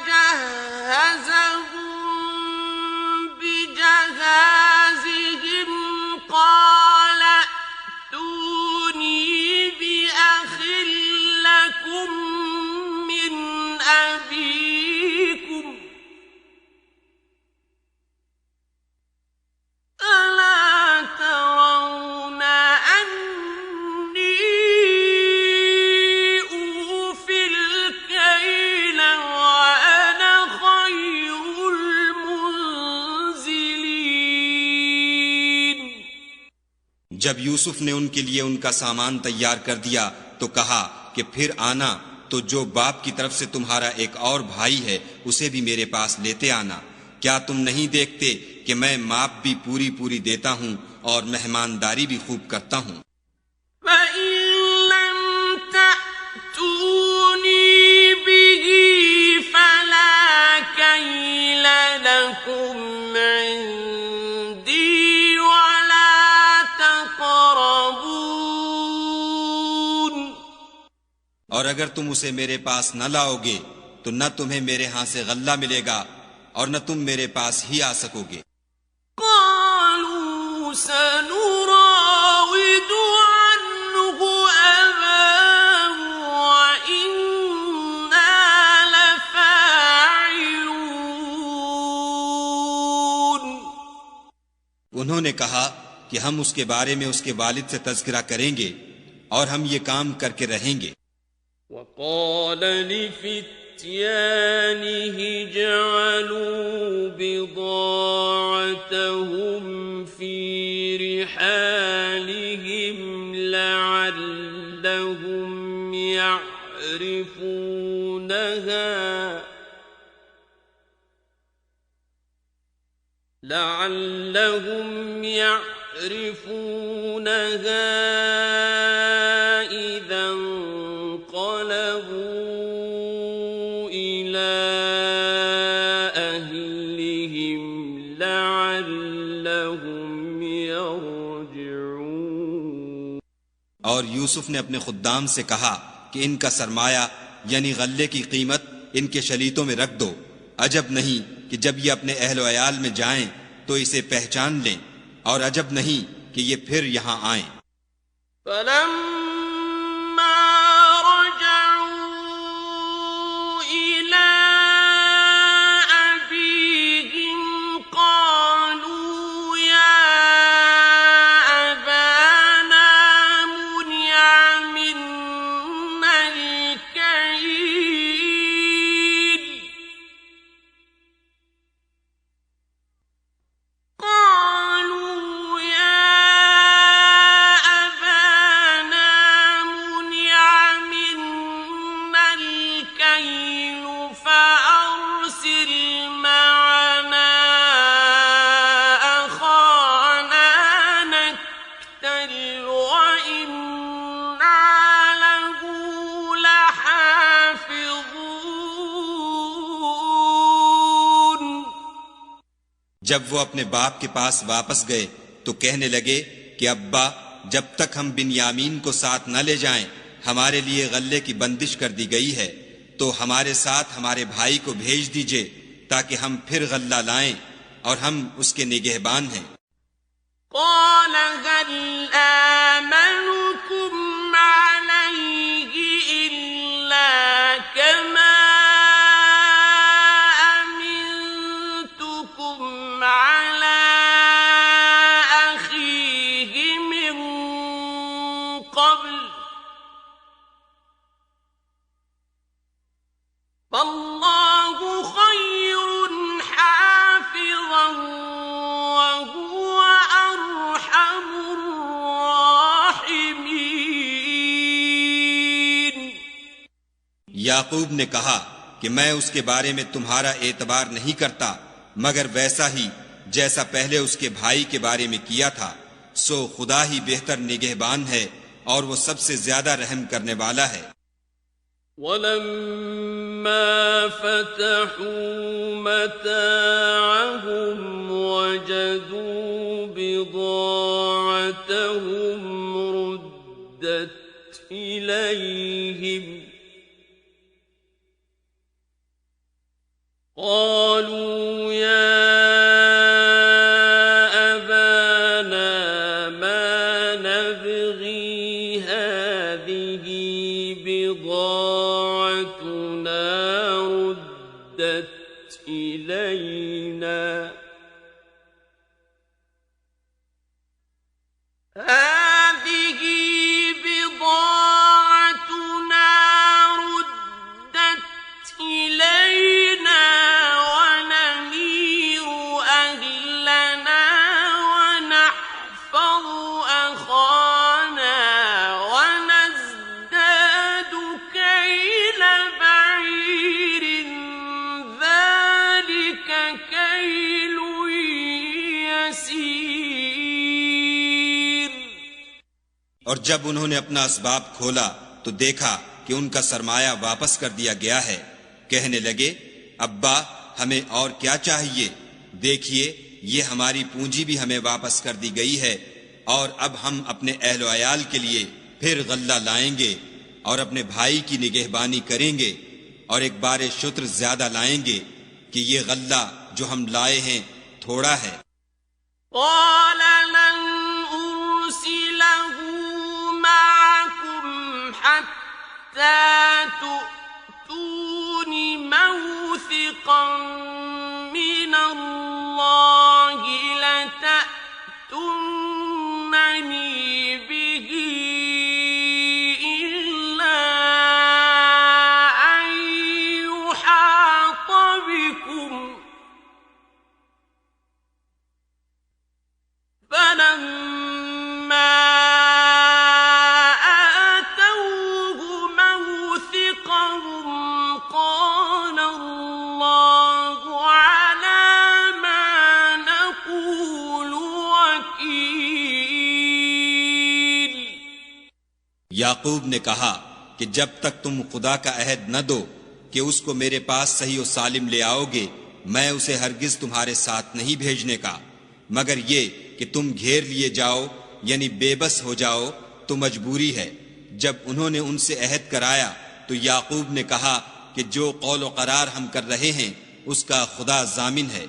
जहज़हुम बिजहाज़िहिम क़ाल
जब यूसुफ ने उनके लिए उनका सामान तैयार कर दिया तो कहा कि फिर आना तो जो बाप की तरफ से तुम्हारा एक और भाई है उसे भी मेरे पास लेते आना। क्या तुम नहीं देखते कि मैं माप भी पूरी पूरी देता हूँ और मेहमानदारी भी खूब करता हूँ। और अगर तुम उसे मेरे पास न लाओगे तो न तुम्हें मेरे यहाँ से गल्ला मिलेगा और न तुम मेरे पास ही आ सकोगे। उन्होंने कहा कि हम उसके बारे में उसके वालिद से तज़किरा करेंगे और हम ये काम करके रहेंगे।
وقال لفتيانه جعلوا بضاعتهم في رحالهم لعلهم يعرفونها إذا انقلبوا إلى أهلهم لعلهم يرجعون।
और यूसुफ ने अपने खुद्दाम से कहा कि इनका सरमाया यानी गल्ले की कीमत इनके शलीतों में रख दो। अजब नहीं कि जब ये अपने अहल अयाल में जाएं तो इसे पहचान लें और अजब नहीं कि ये फिर यहाँ आएं। जब वो अपने बाप के पास वापस गए तो कहने लगे कि अब्बा, जब तक हम बिन्यामीन को साथ न ले जाएं, हमारे लिए गल्ले की बंदिश कर दी गई है, तो हमारे साथ हमारे भाई को भेज दीजिए ताकि हम फिर गल्ला लाएं और हम उसके निगहबान हैं। याकूब ने कहा कि मैं उसके बारे में तुम्हारा एतबार नहीं करता मगर वैसा ही जैसा पहले उसके भाई के बारे में किया था। सो खुदा ही बेहतर निगहबान है और वो सबसे ज्यादा रहम करने वाला है।
वलम्मा फतहू मताअहुम वजदू बिदाअतहुम रुद्दत इलैहिम قالوا يا أبانا ما نبغي هذه بضاعتنا ردت إلينا أخانا
और जब उन्होंने अपना असबाब खोला तो देखा कि उनका सरमाया वापस कर दिया गया है। कहने लगे, अब्बा हमें और क्या चाहिए, देखिए ये हमारी पूंजी भी हमें वापस कर दी गई है और अब हम अपने अहल अयाल के लिए फिर गल्ला लाएंगे और अपने भाई की निगहबानी करेंगे और एक बार शुत्र ज्यादा लाएंगे कि ये गल्ला जो हम लाए हैं थोड़ा है। याकूब ने कहा कि जब तक तुम खुदा का अहद न दो कि उसको मेरे पास सही और सालिम ले आओगे, मैं उसे हरगिज तुम्हारे साथ नहीं भेजने का, मगर ये कि तुम घेर लिए जाओ यानी बेबस हो जाओ तो मजबूरी है। जब उन्होंने उनसे अहद कराया तो याकूब ने कहा कि जो कौल व करार हम कर रहे हैं उसका खुदा जामिन है।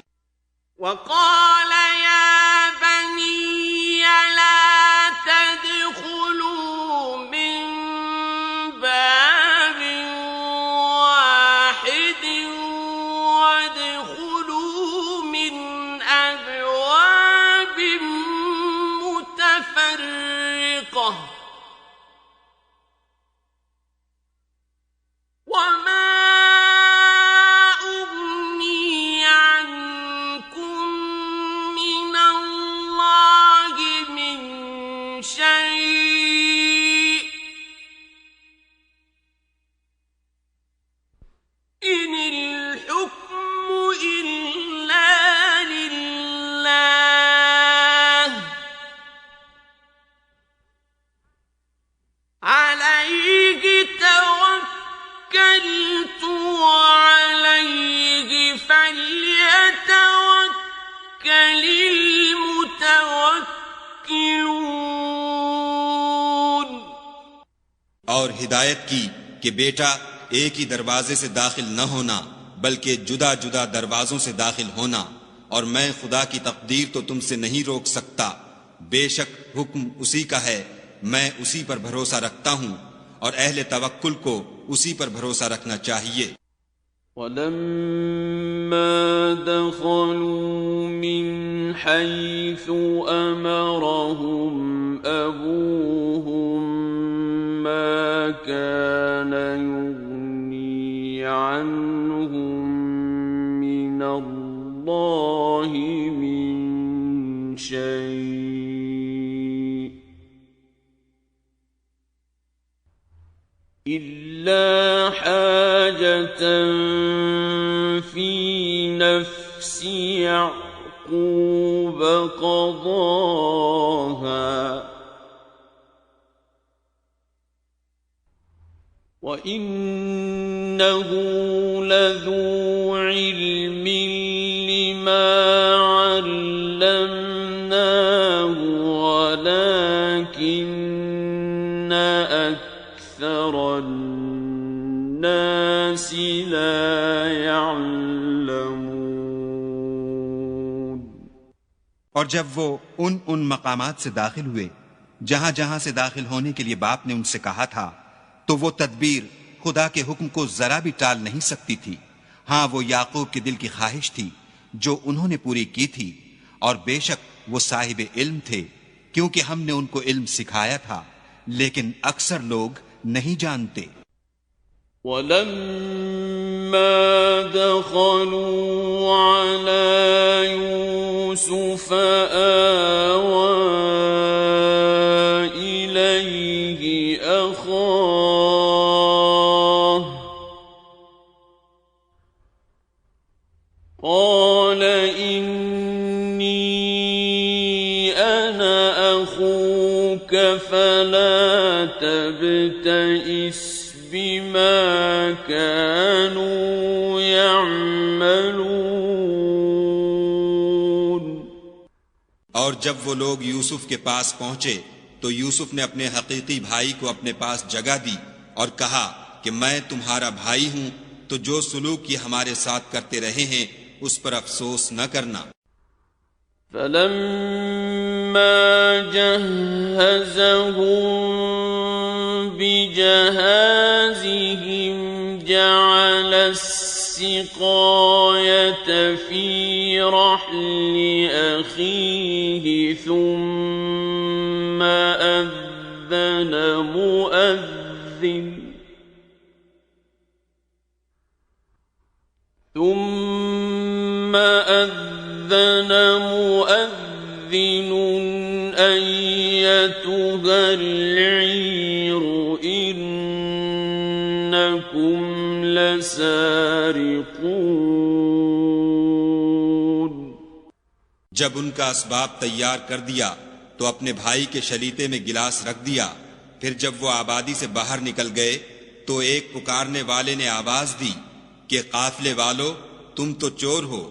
और हिदायत की कि बेटा एक ही दरवाजे से दाखिल न होना बल्कि जुदा जुदा दरवाजों से दाखिल होना, और मैं खुदा की तकदीर तो तुमसे नहीं रोक सकता। बेशक हुक्म उसी का है, मैं उसी पर भरोसा रखता हूँ और अहले तवक्कुल को उसी पर भरोसा रखना चाहिए।
वलम्मा दखलू मिन हैथु अमरहुम अबूहुम मा कान युग्नी अन्हुम मिनल्लाहि मिन शै इल्ला हाजतन फी नफ्सी यअक़ूब क़ज़ाहा व इन्नहु लज़ू इल्मिन लिमा अल्लमनाहु वलाकिन्न अन्नासि ला यअलमून।
और जब वो उन मकामात से दाखिल हुए जहां जहां से दाखिल होने के लिए बाप ने उनसे कहा था, तो वो तदबीर खुदा के हुक्म को जरा भी टाल नहीं सकती थी। हाँ, वो याकूब के दिल की ख्वाहिश थी जो उन्होंने पूरी की थी, और बेशक वो साहिब इल्म थे क्योंकि हमने उनको इल्म सिखाया था, लेकिन अक्सर लोग नहीं जानते।
वलम्मा दखलू अला यूसुफ आवा इलैहि अखाह क़ाल इन्नी अना अखूक فلا تبتئس بما كانوا يعملون.
और जब वो लोग यूसुफ के पास पहुंचे तो यूसुफ ने अपने हकीकी भाई को अपने पास जगह दी और कहा कि मैं तुम्हारा भाई हूं, तो जो सुलूक ये हमारे साथ करते रहे हैं उस पर अफसोस न करना.
فلما جهزهم بجهازهم جعل السقاية في رحل أخيه ثم أذن مؤذن أيتها العير إنكم لسارقون.
जब उनका असबाब तैयार कर दिया तो अपने भाई के शलीते में गिलास रख दिया. फिर जब वो आबादी से बाहर निकल गए तो एक पुकारने वाले ने आवाज दी कि काफिले वालों, तुम तो चोर हो.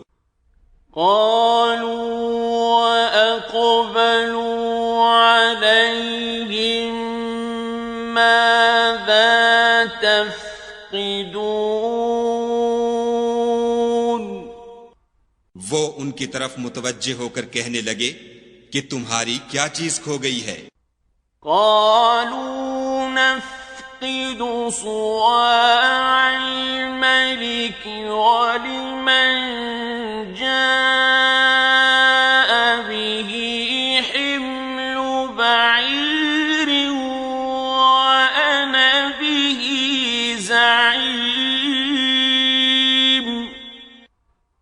قالوا وأقبلوا عليهم ماذا تفقدون.
वो उनकी तरफ मुतवज्जे होकर कहने लगे कि तुम्हारी क्या चीज खो गई है.
قالوا نفقد صواع الملك ولمن جاء به حمل بعير وأنا به زعيم.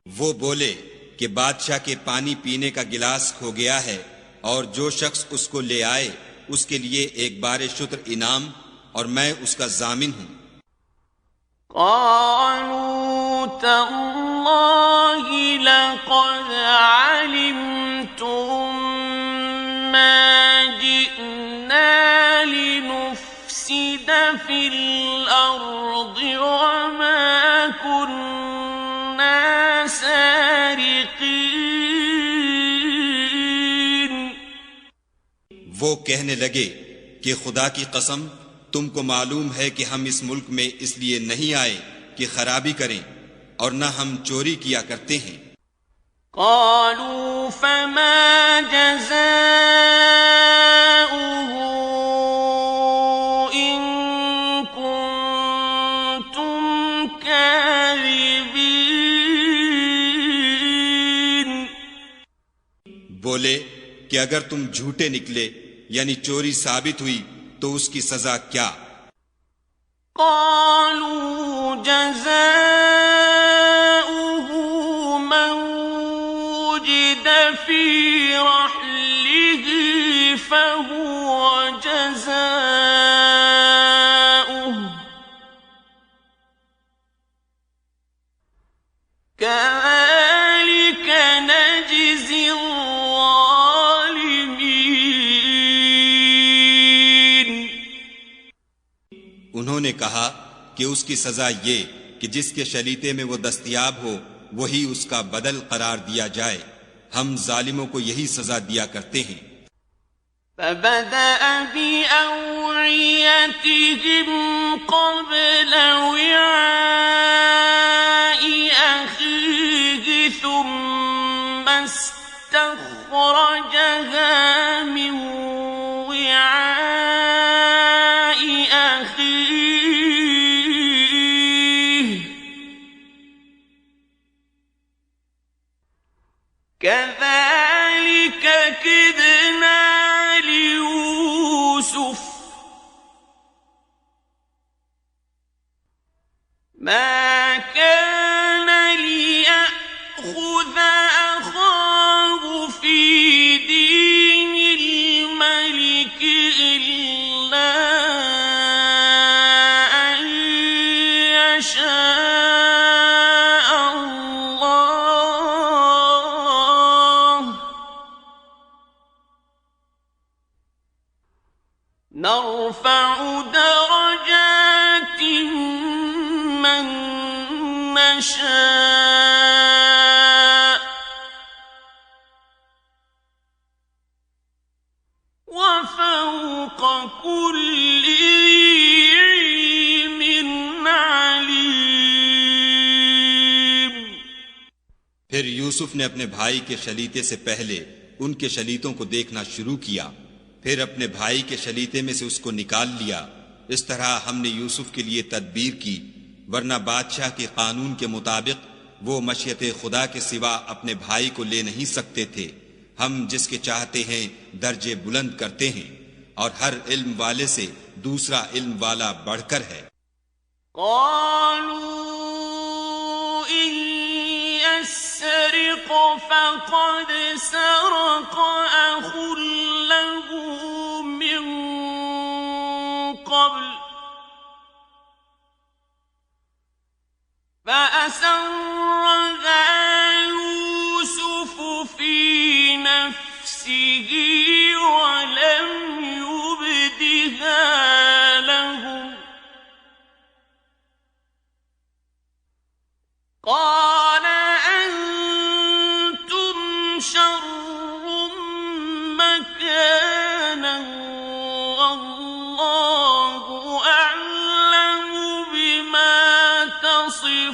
वो बोले कि बादशाह के पानी पीने का गिलास खो गया है और जो शख्स उसको ले आए उसके लिए एक बार शुत्र इनाम और मैं उसका जामिन हूं.
قالوا تالله لقد علمتم ما جئنا لنفسد في الأرض وما كنا سارقين.
वो कहने लगे कि खुदा की कसम, तुमको मालूम है कि हम इस मुल्क में इसलिए नहीं आए कि खराबी करें और न हम चोरी किया करते हैं.
قالوا فما جزاؤه إن كنتم كاذبين.
बोले कि अगर तुम झूठे निकले यानी चोरी साबित हुई तो उसकी सजा क्या.
قالوا جزاؤه من وجد في رحله فهو جزاؤه كذلك نجزي الظالمين.
उन्होंने कहा कि उसकी सजा ये कि जिसके शलीते में वो दस्तयाब हो वही उसका बदल करार दिया जाए. हम जालिमों को यही सजा दिया करते हैं.
فبدأ بأوعيتهم قبل وعاء أخيه ثم استخرجها من وعاء أخيه كذلك كدنا ليوسف ما كان ليأخذ أخاه في دين نرفع درجات من نشاء وفوق كل ذي علم عليم.
फिर यूसुफ ने अपने भाई के शलीते से पहले उनके शलीतों को देखना शुरू किया, फिर अपने भाई के शलीते में से उसको निकाल लिया. इस तरह हमने यूसुफ के लिए तदबीर की, वरना बादशाह के कानून के मुताबिक वो मशीयत खुदा के सिवा अपने भाई को ले नहीं सकते थे. हम जिसके चाहते हैं दर्जे बुलंद करते हैं और हर इल्म वाले से दूसरा इल्म वाला बढ़कर है.
يسرق فقد سرق أخ له من قبل فأسرها يوسف في نفسه ولم يبدها لهم قال أنتم شر مكانا والله أعلم بما تصفون.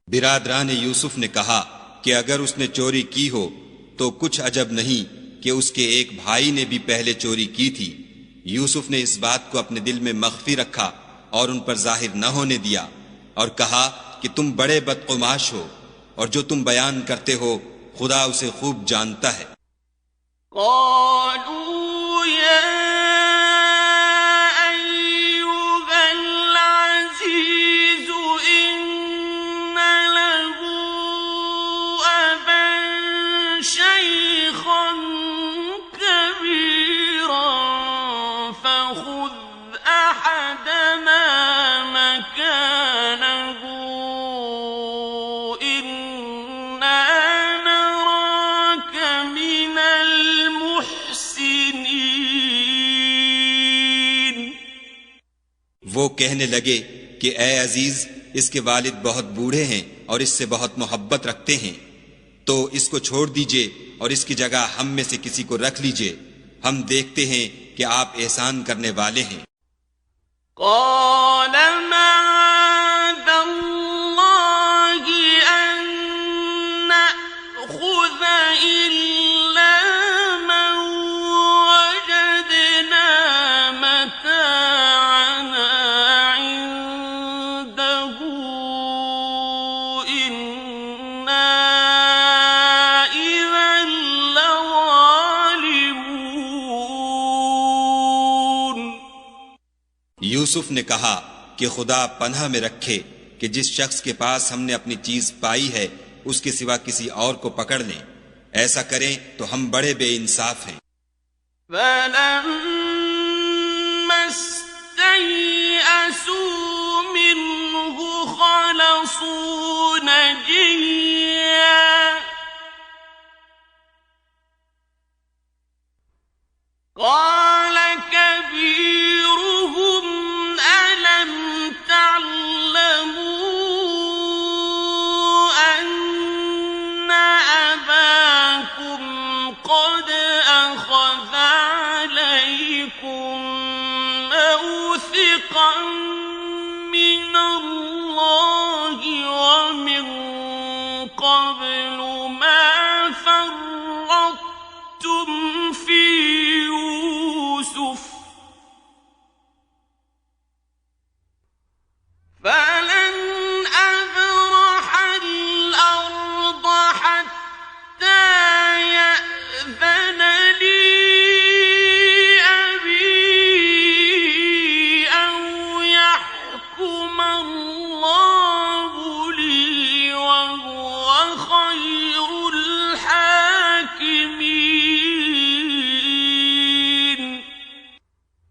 बिरादरान यूसुफ ने कहा कि अगर उसने चोरी की हो तो कुछ अजब नहीं कि उसके एक भाई ने भी पहले चोरी की थी. यूसुफ ने इस बात को अपने दिल में मख्फी रखा और उन पर जाहिर न होने दिया और कहा कि तुम बड़े बदकुमाश हो और जो तुम बयान करते हो खुदा उसे खूब जानता है. वो कहने लगे कि ए अजीज, इसके वालिद बहुत बूढ़े हैं और इससे बहुत मोहब्बत रखते हैं, तो इसको छोड़ दीजिए और इसकी जगह हम में से किसी को रख लीजिए. हम देखते हैं कि आप एहसान करने वाले हैं. यूसुफ ने कहा कि खुदा पनाह में रखे कि जिस शख्स के पास हमने अपनी चीज पाई है उसके सिवा किसी और को पकड़ लें. ऐसा करें तो हम बड़े बेइंसाफ हैं.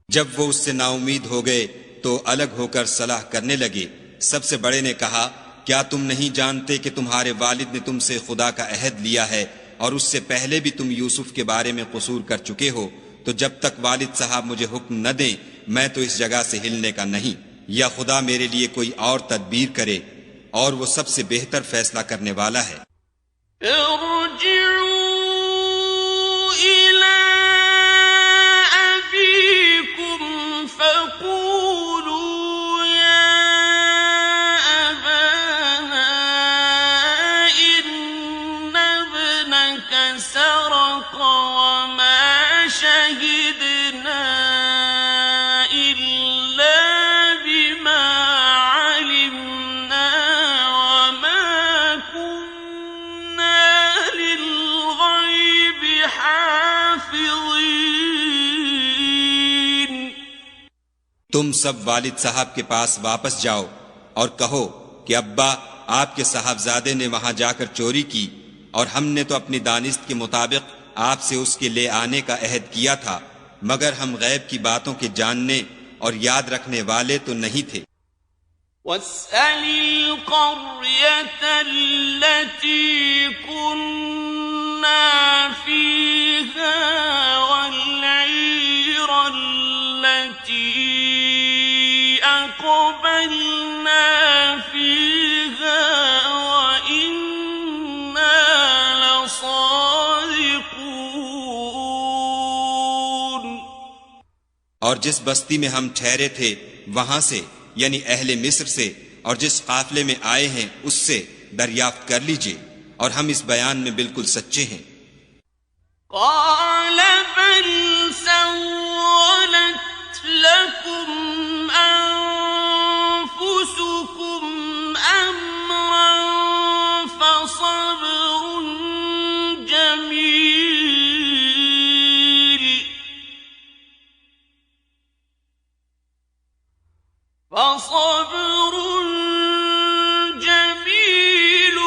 जब वो उससे नाउमीद हो गए तो अलग होकर सलाह करने लगे. सबसे बड़े ने कहा, क्या तुम नहीं जानते कि तुम्हारे वालिद ने तुमसे खुदा का अहद लिया है और उससे पहले भी तुम यूसुफ के बारे में कसूर कर चुके हो, तो जब तक वालिद साहब मुझे हुक्म न दें मैं तो इस जगह से हिलने का नहीं, या खुदा मेरे लिए कोई और तदबीर करे, और वो सबसे बेहतर फैसला करने वाला है। तुम सब वालिद साहब के पास वापस जाओ और कहो कि अब्बा, आपके साहबजादे ने वहां जाकर चोरी की और हमने तो अपनी दानिस्त के मुताबिक आपसे उसके ले आने का अहद किया था, मगर हम गैब की बातों के जानने और याद रखने वाले तो नहीं थे।
वस्अलिल क़र्यतल्लती कुन्ना फ़ीहा वल्ईरल्लती अक़बलना फ़ीहा वइन्ना लसादिक़ून।
और जिस बस्ती में हम ठहरे थे वहां से, यानी अहले मिस्र से, और जिस काफले में आए हैं उससे दरियाफ्त कर लीजिए, और हम इस बयान में बिल्कुल सच्चे हैं।
क़ाल बल सव्वलत लकुम अन्फुसुकुम अम्रन फसब्रुन जमील فصبر جميل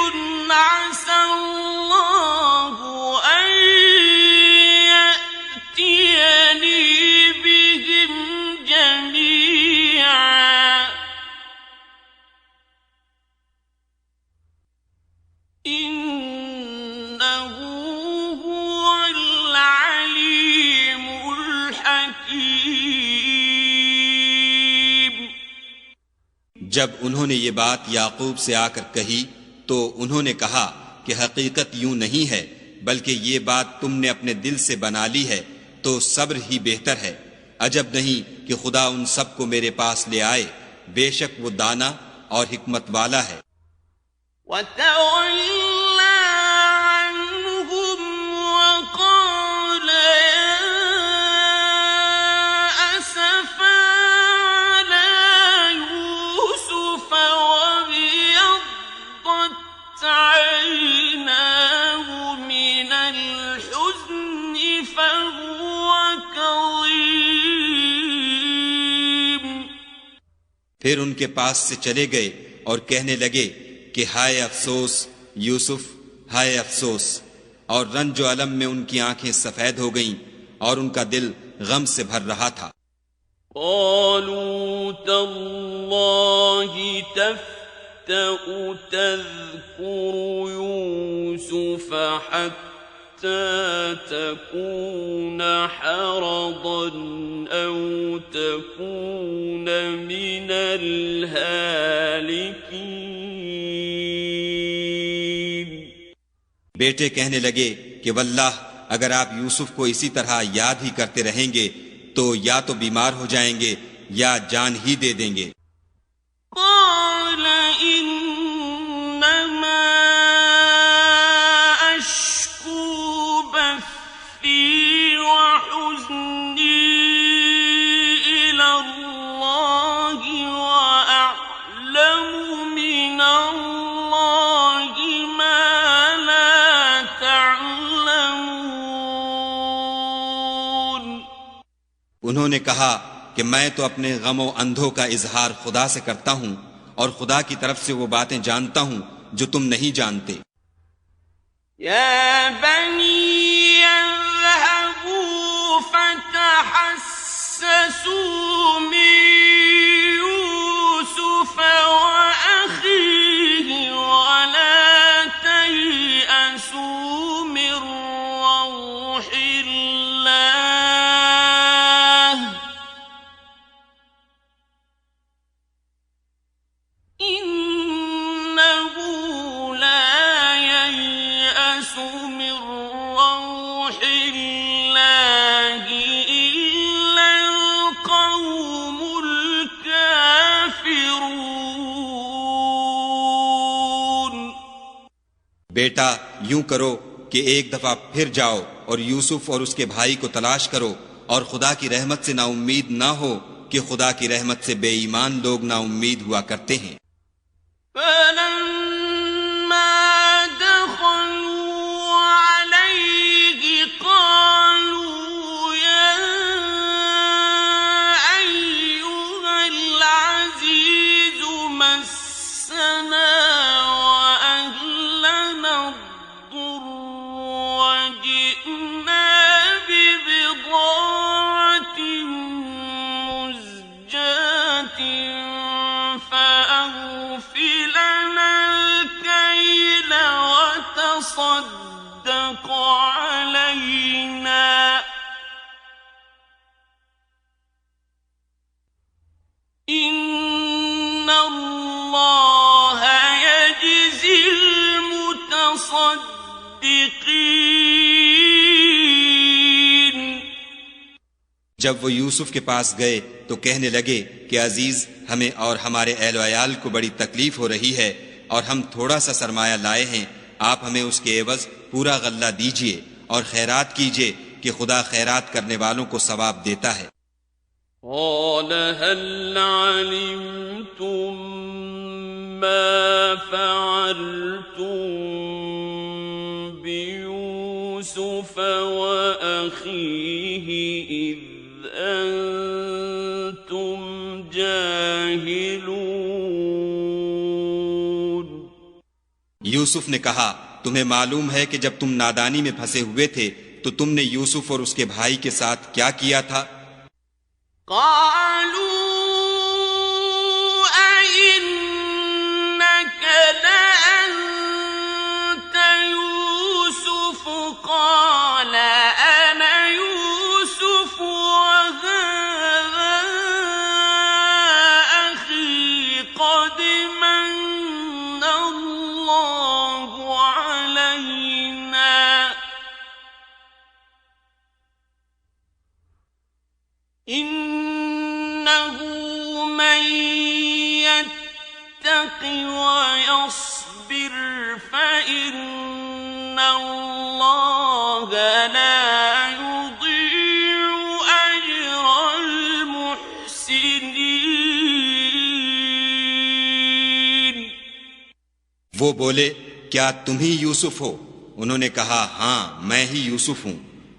عسى الله أن يأتيني بهم جميعا إنه هو العليم الحكيم।
जब उन्होंने ये बात याकूब से आकर कही तो उन्होंने कहा कि हकीकत यूं नहीं है, बल्कि ये बात तुमने अपने दिल से बना ली है, तो सब्र ही बेहतर है। अजब नहीं कि खुदा उन सबको मेरे पास ले आए, बेशक वो दाना और हिकमत वाला है।
वतवल्ला अन्हुम वक़ाल या असफा अला यूसुफ वबियद्दत ऐनाहु मिनल हुज़्नि फहुव कज़ीम।
फिर उनके पास से चले गए और कहने लगे कि हाय अफसोस यूसुफ, हाय अफसोस, और रंज व अलम में उनकी आंखें सफेद हो गईं और उनका दिल गम से भर रहा था।
क़ालू तल्लाहि तफ्तअु तज़कुरु यूसुफ हत्ता तकून हरदन औ तकून मिनल हालिकीन।
बेटे कहने लगे कि वल्लाह, अगर आप यूसुफ को इसी तरह याद ही करते रहेंगे तो या तो बीमार हो जाएंगे या जान ही दे देंगे।
قال إنما أشكو بثي وحزني إلى الله وأعلم من الله ما لا تعلمون।
उन्होंने कहा कि मैं तो अपने गमों अंधों का इजहार खुदा से करता हूं और खुदा की तरफ से वो बातें जानता हूं जो तुम नहीं जानते।
या बनी यज़हबू फतहस्ससू मिन यूसुफ व अखीहि वला तयअसू मिन روح الله إلا القوم الكافرون।
बेटा यूं करो कि एक दफा फिर जाओ और यूसुफ और उसके भाई को तलाश करो और खुदा की रहमत से नाउम्मीद ना हो कि खुदा की रहमत से बेईमान लोग नाउम्मीद हुआ करते हैं।
صدق علينا إن الله يجزي المتصدقين।
जब वो यूसुफ के पास गए तो कहने लगे कि अजीज, हमें और हमारे अहल वयाल को बड़ी तकलीफ हो रही है और हम थोड़ा सा सरमाया लाए हैं। आप हमें उसके एवज पूरा गल्ला दीजिए और खैरात कीजिए कि खुदा खैरात करने वालों को सवाब देता है।
قال هل علمتم ما فعلتم بيوسف وأخيه إذ أنتم جاهلون।
यूसुफ ने कहा, तुम्हें मालूम है कि जब तुम नादानी में फंसे हुए थे तो तुमने यूसुफ और उसके भाई के साथ क्या किया था?
إنه من يتق ويصبر فإن الله لا يضيع أجر المحسنين।
वो बोले, क्या तुम ही यूसुफ हो? उन्होंने कहा, हाँ मैं ही यूसुफ हूँ।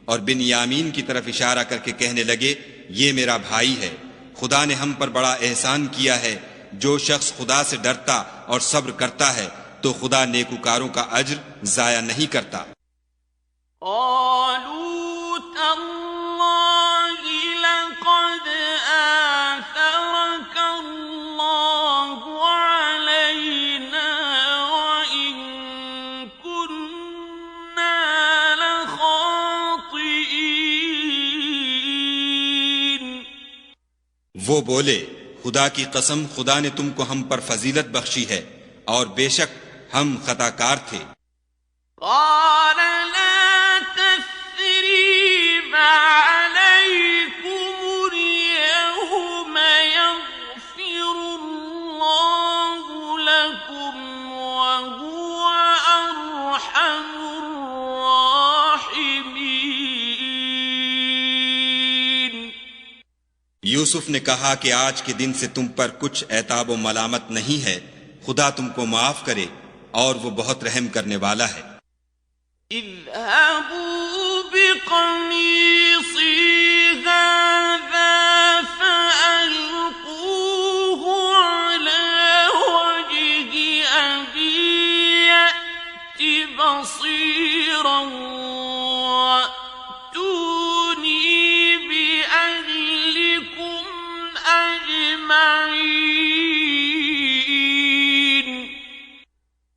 और बिन्यामीन की तरफ इशारा करके कहने लगे, ये मेरा भाई है। खुदा ने हम पर बड़ा एहसान किया है। जो शख्स खुदा से डरता और सब्र करता है तो खुदा नेकुकारों का अज्र जाया नहीं करता। वो बोले, खुदा की कसम, खुदा ने तुमको हम पर फजीलत बख्शी है और बेशक हम खताकार थे। यूसुफ ने कहा कि आज के दिन से तुम पर कुछ ऐताब व मलामत नहीं है। खुदा तुमको माफ करे और वो बहुत रहम करने वाला है।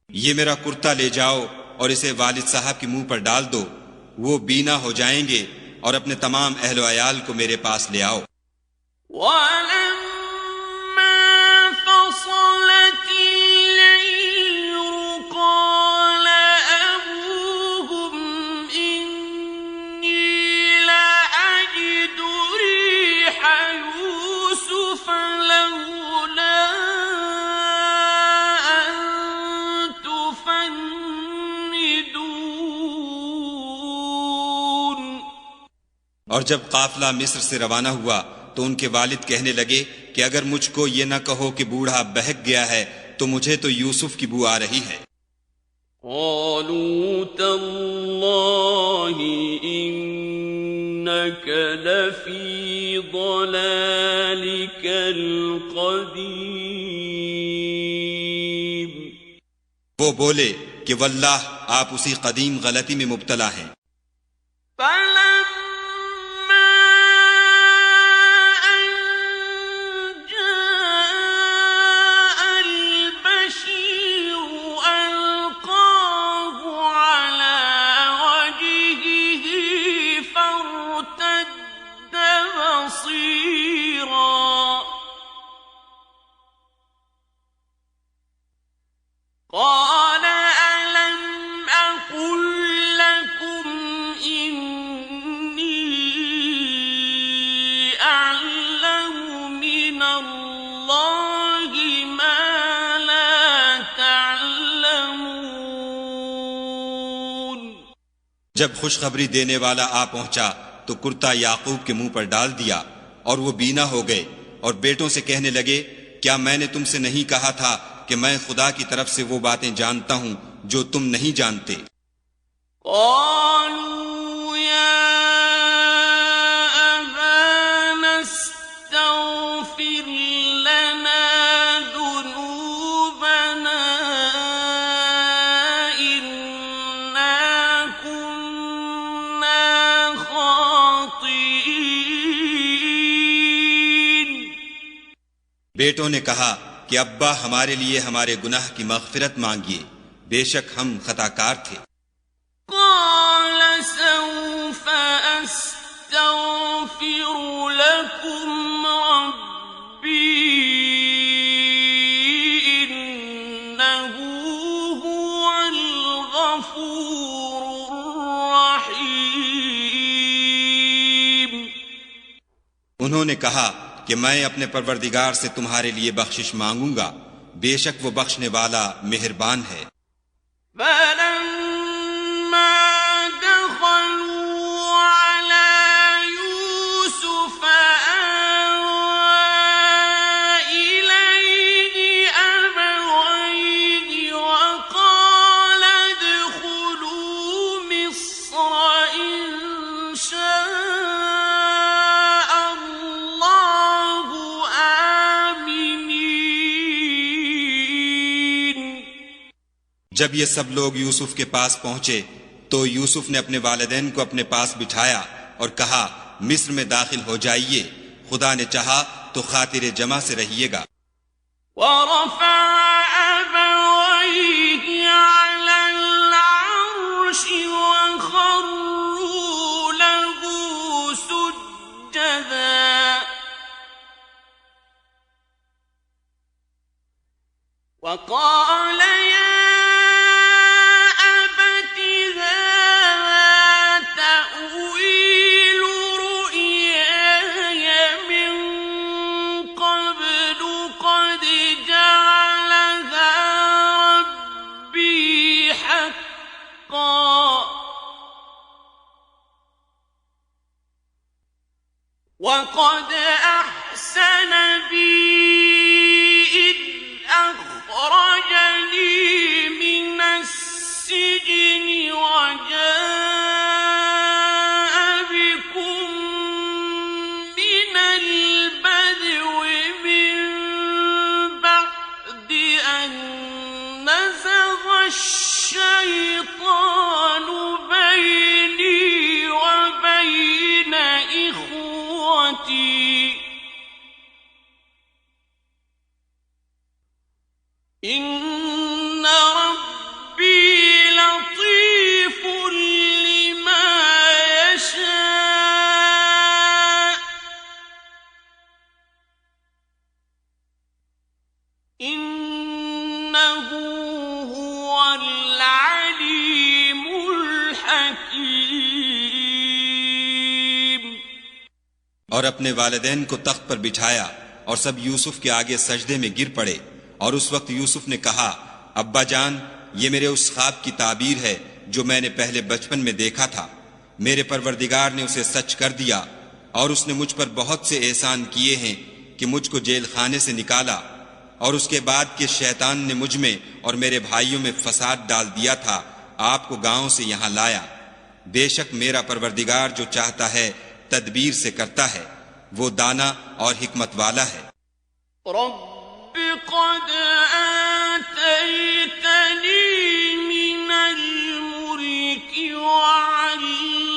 ये मेरा कुर्ता ले जाओ और इसे वालिद साहब के मुंह पर डाल दो। वो बीना हो जाएंगे और अपने तमाम अहलो अयाल को मेरे पास ले आओ। और जब काफिला मिस्र से रवाना हुआ तो उनके वालिद कहने लगे कि अगर मुझको ये न कहो कि बूढ़ा बहक गया है तो मुझे तो यूसुफ की बू आ रही है।
قالوا تالله إنك لفي ضلالك القديم।
वो बोले कि वल्लाह आप उसी कदीम गलती में मुब्तला हैं।
قال ألم أقل لكم إني أعلم من الله ما لا تعلمون।
जब खुशखबरी देने वाला आ पहुंचा तो कुर्ता याकूब के मुंह पर डाल दिया और वो बीना हो गए और बेटों से कहने लगे, क्या मैंने तुमसे नहीं कहा था कि मैं खुदा की तरफ से वो बातें जानता हूं जो तुम नहीं जानते।
قالوا يا أبانا استغفر لنا ذنوبنا إنا كنا خاطئين।
बेटों ने कहा कि अब्बा हमारे लिए हमारे गुनाह की मग़फ़िरत मांगिए, बेशक हम खताकार थे।
قال سوف أستغفر لكم ربي إنه هو الغفور الرحيم।
उन्होंने कहा कि मैं अपने परवरदिगार से तुम्हारे लिए बख्शिश मांगूंगा, बेशक वो बख्शने वाला मेहरबान है। जब ये सब लोग यूसुफ के पास पहुंचे तो यूसुफ ने अपने वालिदैन को अपने पास बिठाया और कहा, मिस्र में दाखिल हो जाइए, खुदा ने चाहा तो खातिर जमा से रहिएगा।
وقد أحسن بي إذ أخرجني من السجن وجاء بكم من البدو من بعد أن نزغ الشيطان بيني وبين إخوتي إن ربي لطيف لما يشاء إنه هو العليم الحكيم।
और अपने वालिदैन को तख्त पर बिठाया और सब यूसुफ के आगे सजदे में गिर पड़े और उस वक्त यूसुफ ने कहा, अब्बा जान, ये मेरे उस ख्वाब की ताबीर है जो मैंने पहले बचपन में देखा था। मेरे परवरदिगार ने उसे सच कर दिया और उसने मुझ पर बहुत से एहसान किए हैं कि मुझको जेल खाने से निकाला, और उसके बाद कि शैतान ने मुझ में और मेरे भाइयों में फसाद डाल दिया था, आपको गांव से यहाँ लाया। बेशक मेरा परवरदिगार जो चाहता है तदबीर से करता है, वो दाना और हिकमत वाला है।
रब्बि क़द आतैतनी मिनल मुल्कि वअल्लमतनी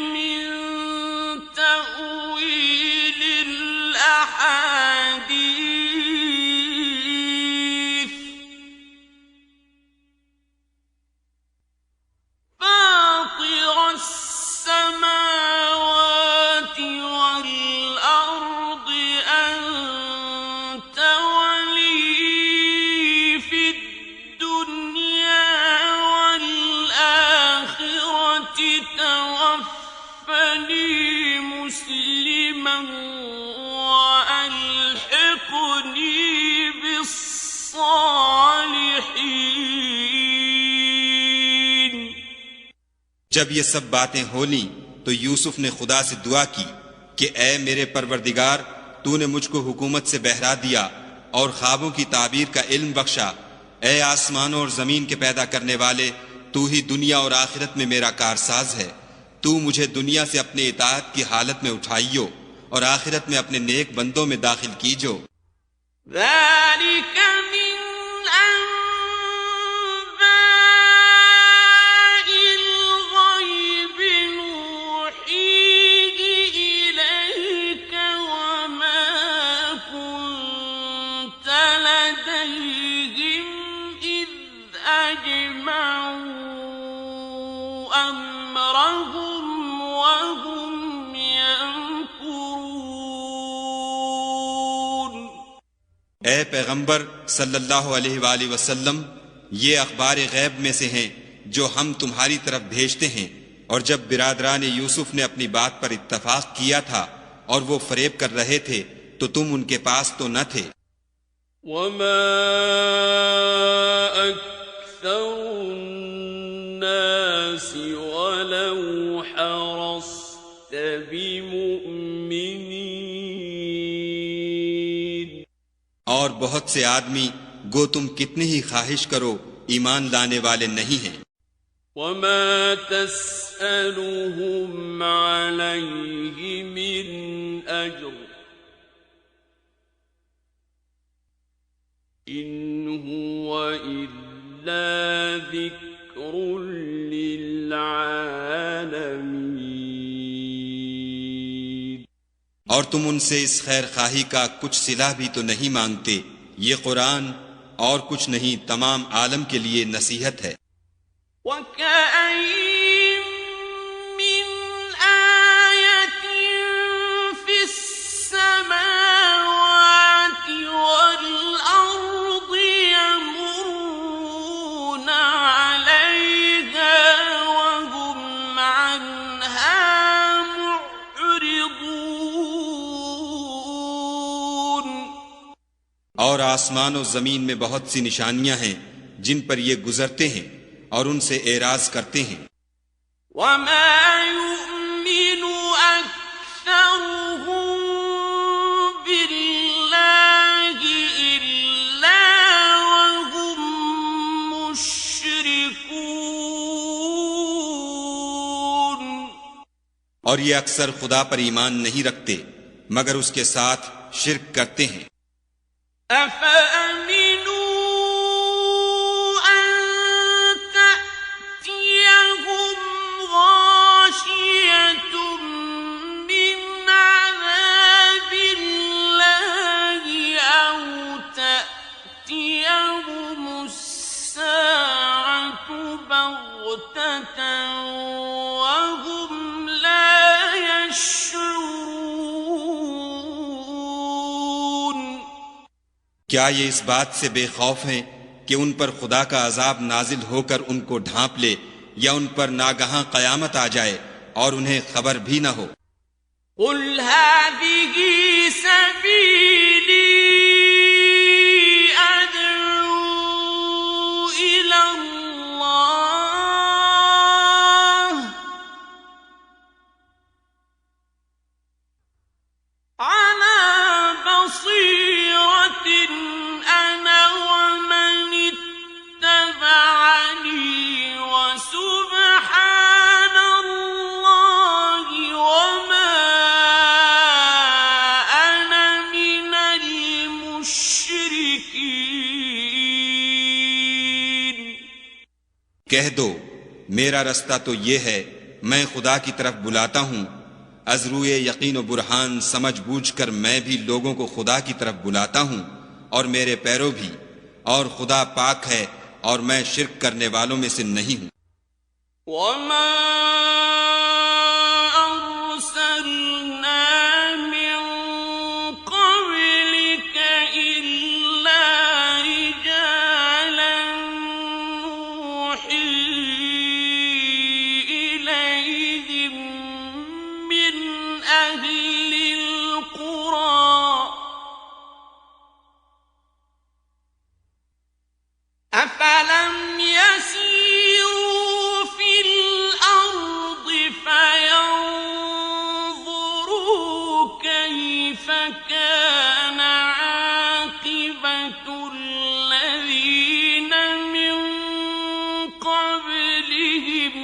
मिन तअवीलिल अहादीस फातिरस समावाति वल अर्दि अंत वली फिद दुनिया वल आखिरति तवफ्फनी मुस्लिमन व अल्हिqनी बिस्सालिहीन।
जब ये सब बातें होली तो यूसुफ ने खुदा से दुआ की कि ए मेरे परवरदिगार, तूने मुझको हुकूमत से बहरा दिया और ख्वाबों की ताबीर का इल्म बख्शा। ए आसमानों और जमीन के पैदा करने वाले, तू ही दुनिया और आखिरत में मेरा कारसाज है। तू मुझे दुनिया से अपने इताअत की हालत में उठाइयो और आखिरत में अपने नेक बंदों में दाखिल कीजो।
ذلك من أنباء الغيب نوحيه إليك وما كنت لديهم إذ أجمعوا أمرهم وهم يمكرون।
ए पैगंबर सल्लल्लाहु अलैहि वसल्लम, ये अखबार गैब में से हैं जो हम तुम्हारी तरफ भेजते हैं। और जब बिरादरान यूसुफ ने अपनी बात पर इत्तफाक किया था और वो फरेब कर रहे थे तो तुम उनके पास तो न थे।
وما أكثر الناس ولو حرصت بمؤمنين।
और बहुत से आदमी गो तुम कितनी ही ख्वाहिश करो ईमान लाने वाले नहीं हैं।
وما تسألهم عليه من أجر إن هو إلا ذكر للعالمين।
और तुम उनसे इस खैर खाही का कुछ सिला भी तो नहीं मांगते। ये कुरान और कुछ नहीं, तमाम आलम के लिए नसीहत है।
وكأين من آية في السماوات والأرض يمرون عليها وهم عنها معرضون।
और आसमान और जमीन में बहुत सी निशानियां हैं जिन पर ये गुजरते हैं और उनसे एराज करते हैं।
وما يؤمن أكثرهم بالله إلا وهم مشركون।
और ये अक्सर खुदा पर ईमान नहीं रखते मगर उसके साथ शिर्क करते हैं।
أفأمنوا أن تأتيهم غاشية من عذاب الله أو تأتيهم الساعة بغتة وهم لا يشعرون।
क्या ये इस बात से बेखौफ हैं कि उन पर खुदा का अजाब नाजिल होकर उनको ढांप ले या उन पर नागहां कयामत आ जाए और उन्हें खबर भी न हो।
قل هذه سبيلي أدعو إلى الله
कह दो, मेरा रास्ता तो ये है, मैं खुदा की तरफ बुलाता हूँ। अज़रुए यकीन व बुरहान समझ बूझ कर मैं भी लोगों को खुदा की तरफ बुलाता हूँ और मेरे पैरों भी, और खुदा पाक है और मैं शिर्क करने वालों में से नहीं हूँ।
أفلم يسيروا في الأرض فينظروا كيف كان عاقبة الذين من قبلهم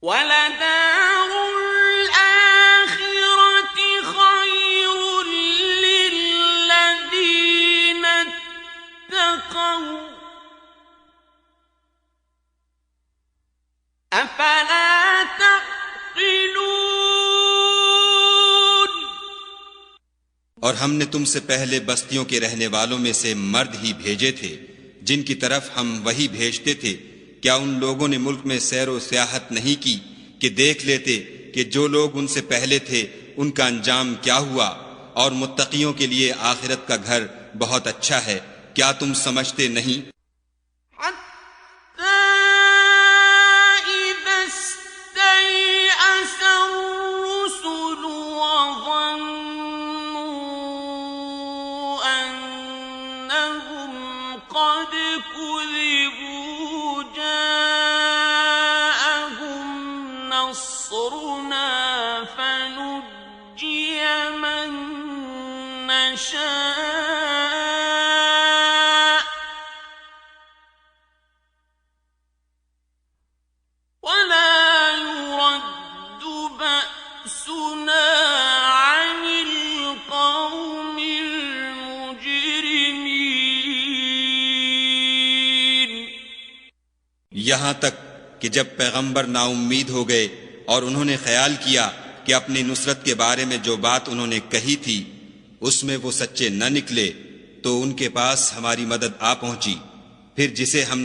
ولدار الآخرة خير للذين اتقوا أفلا تعقلون।
और हमने तुमसे पहले बस्तियों के रहने वालों में से मर्द ही भेजे थे जिनकी तरफ हम वही भेजते थे। क्या उन लोगों ने मुल्क में सैर व सियाहत नहीं की कि देख लेते कि जो लोग उनसे पहले थे उनका अंजाम क्या हुआ, और मुत्तकियों के लिए आखिरत का घर बहुत अच्छा है। क्या तुम समझते नहीं? यहाँ तक कि जब पैगंबर नाउम्मीद हो गए और उन्होंने ख्याल किया कि अपनी नुसरत के बारे में जो बात उन्होंने कही थी उसमें वो सच्चे न निकले, तो उनके पास हमारी मदद आ पहुंची। फिर जिसे हमने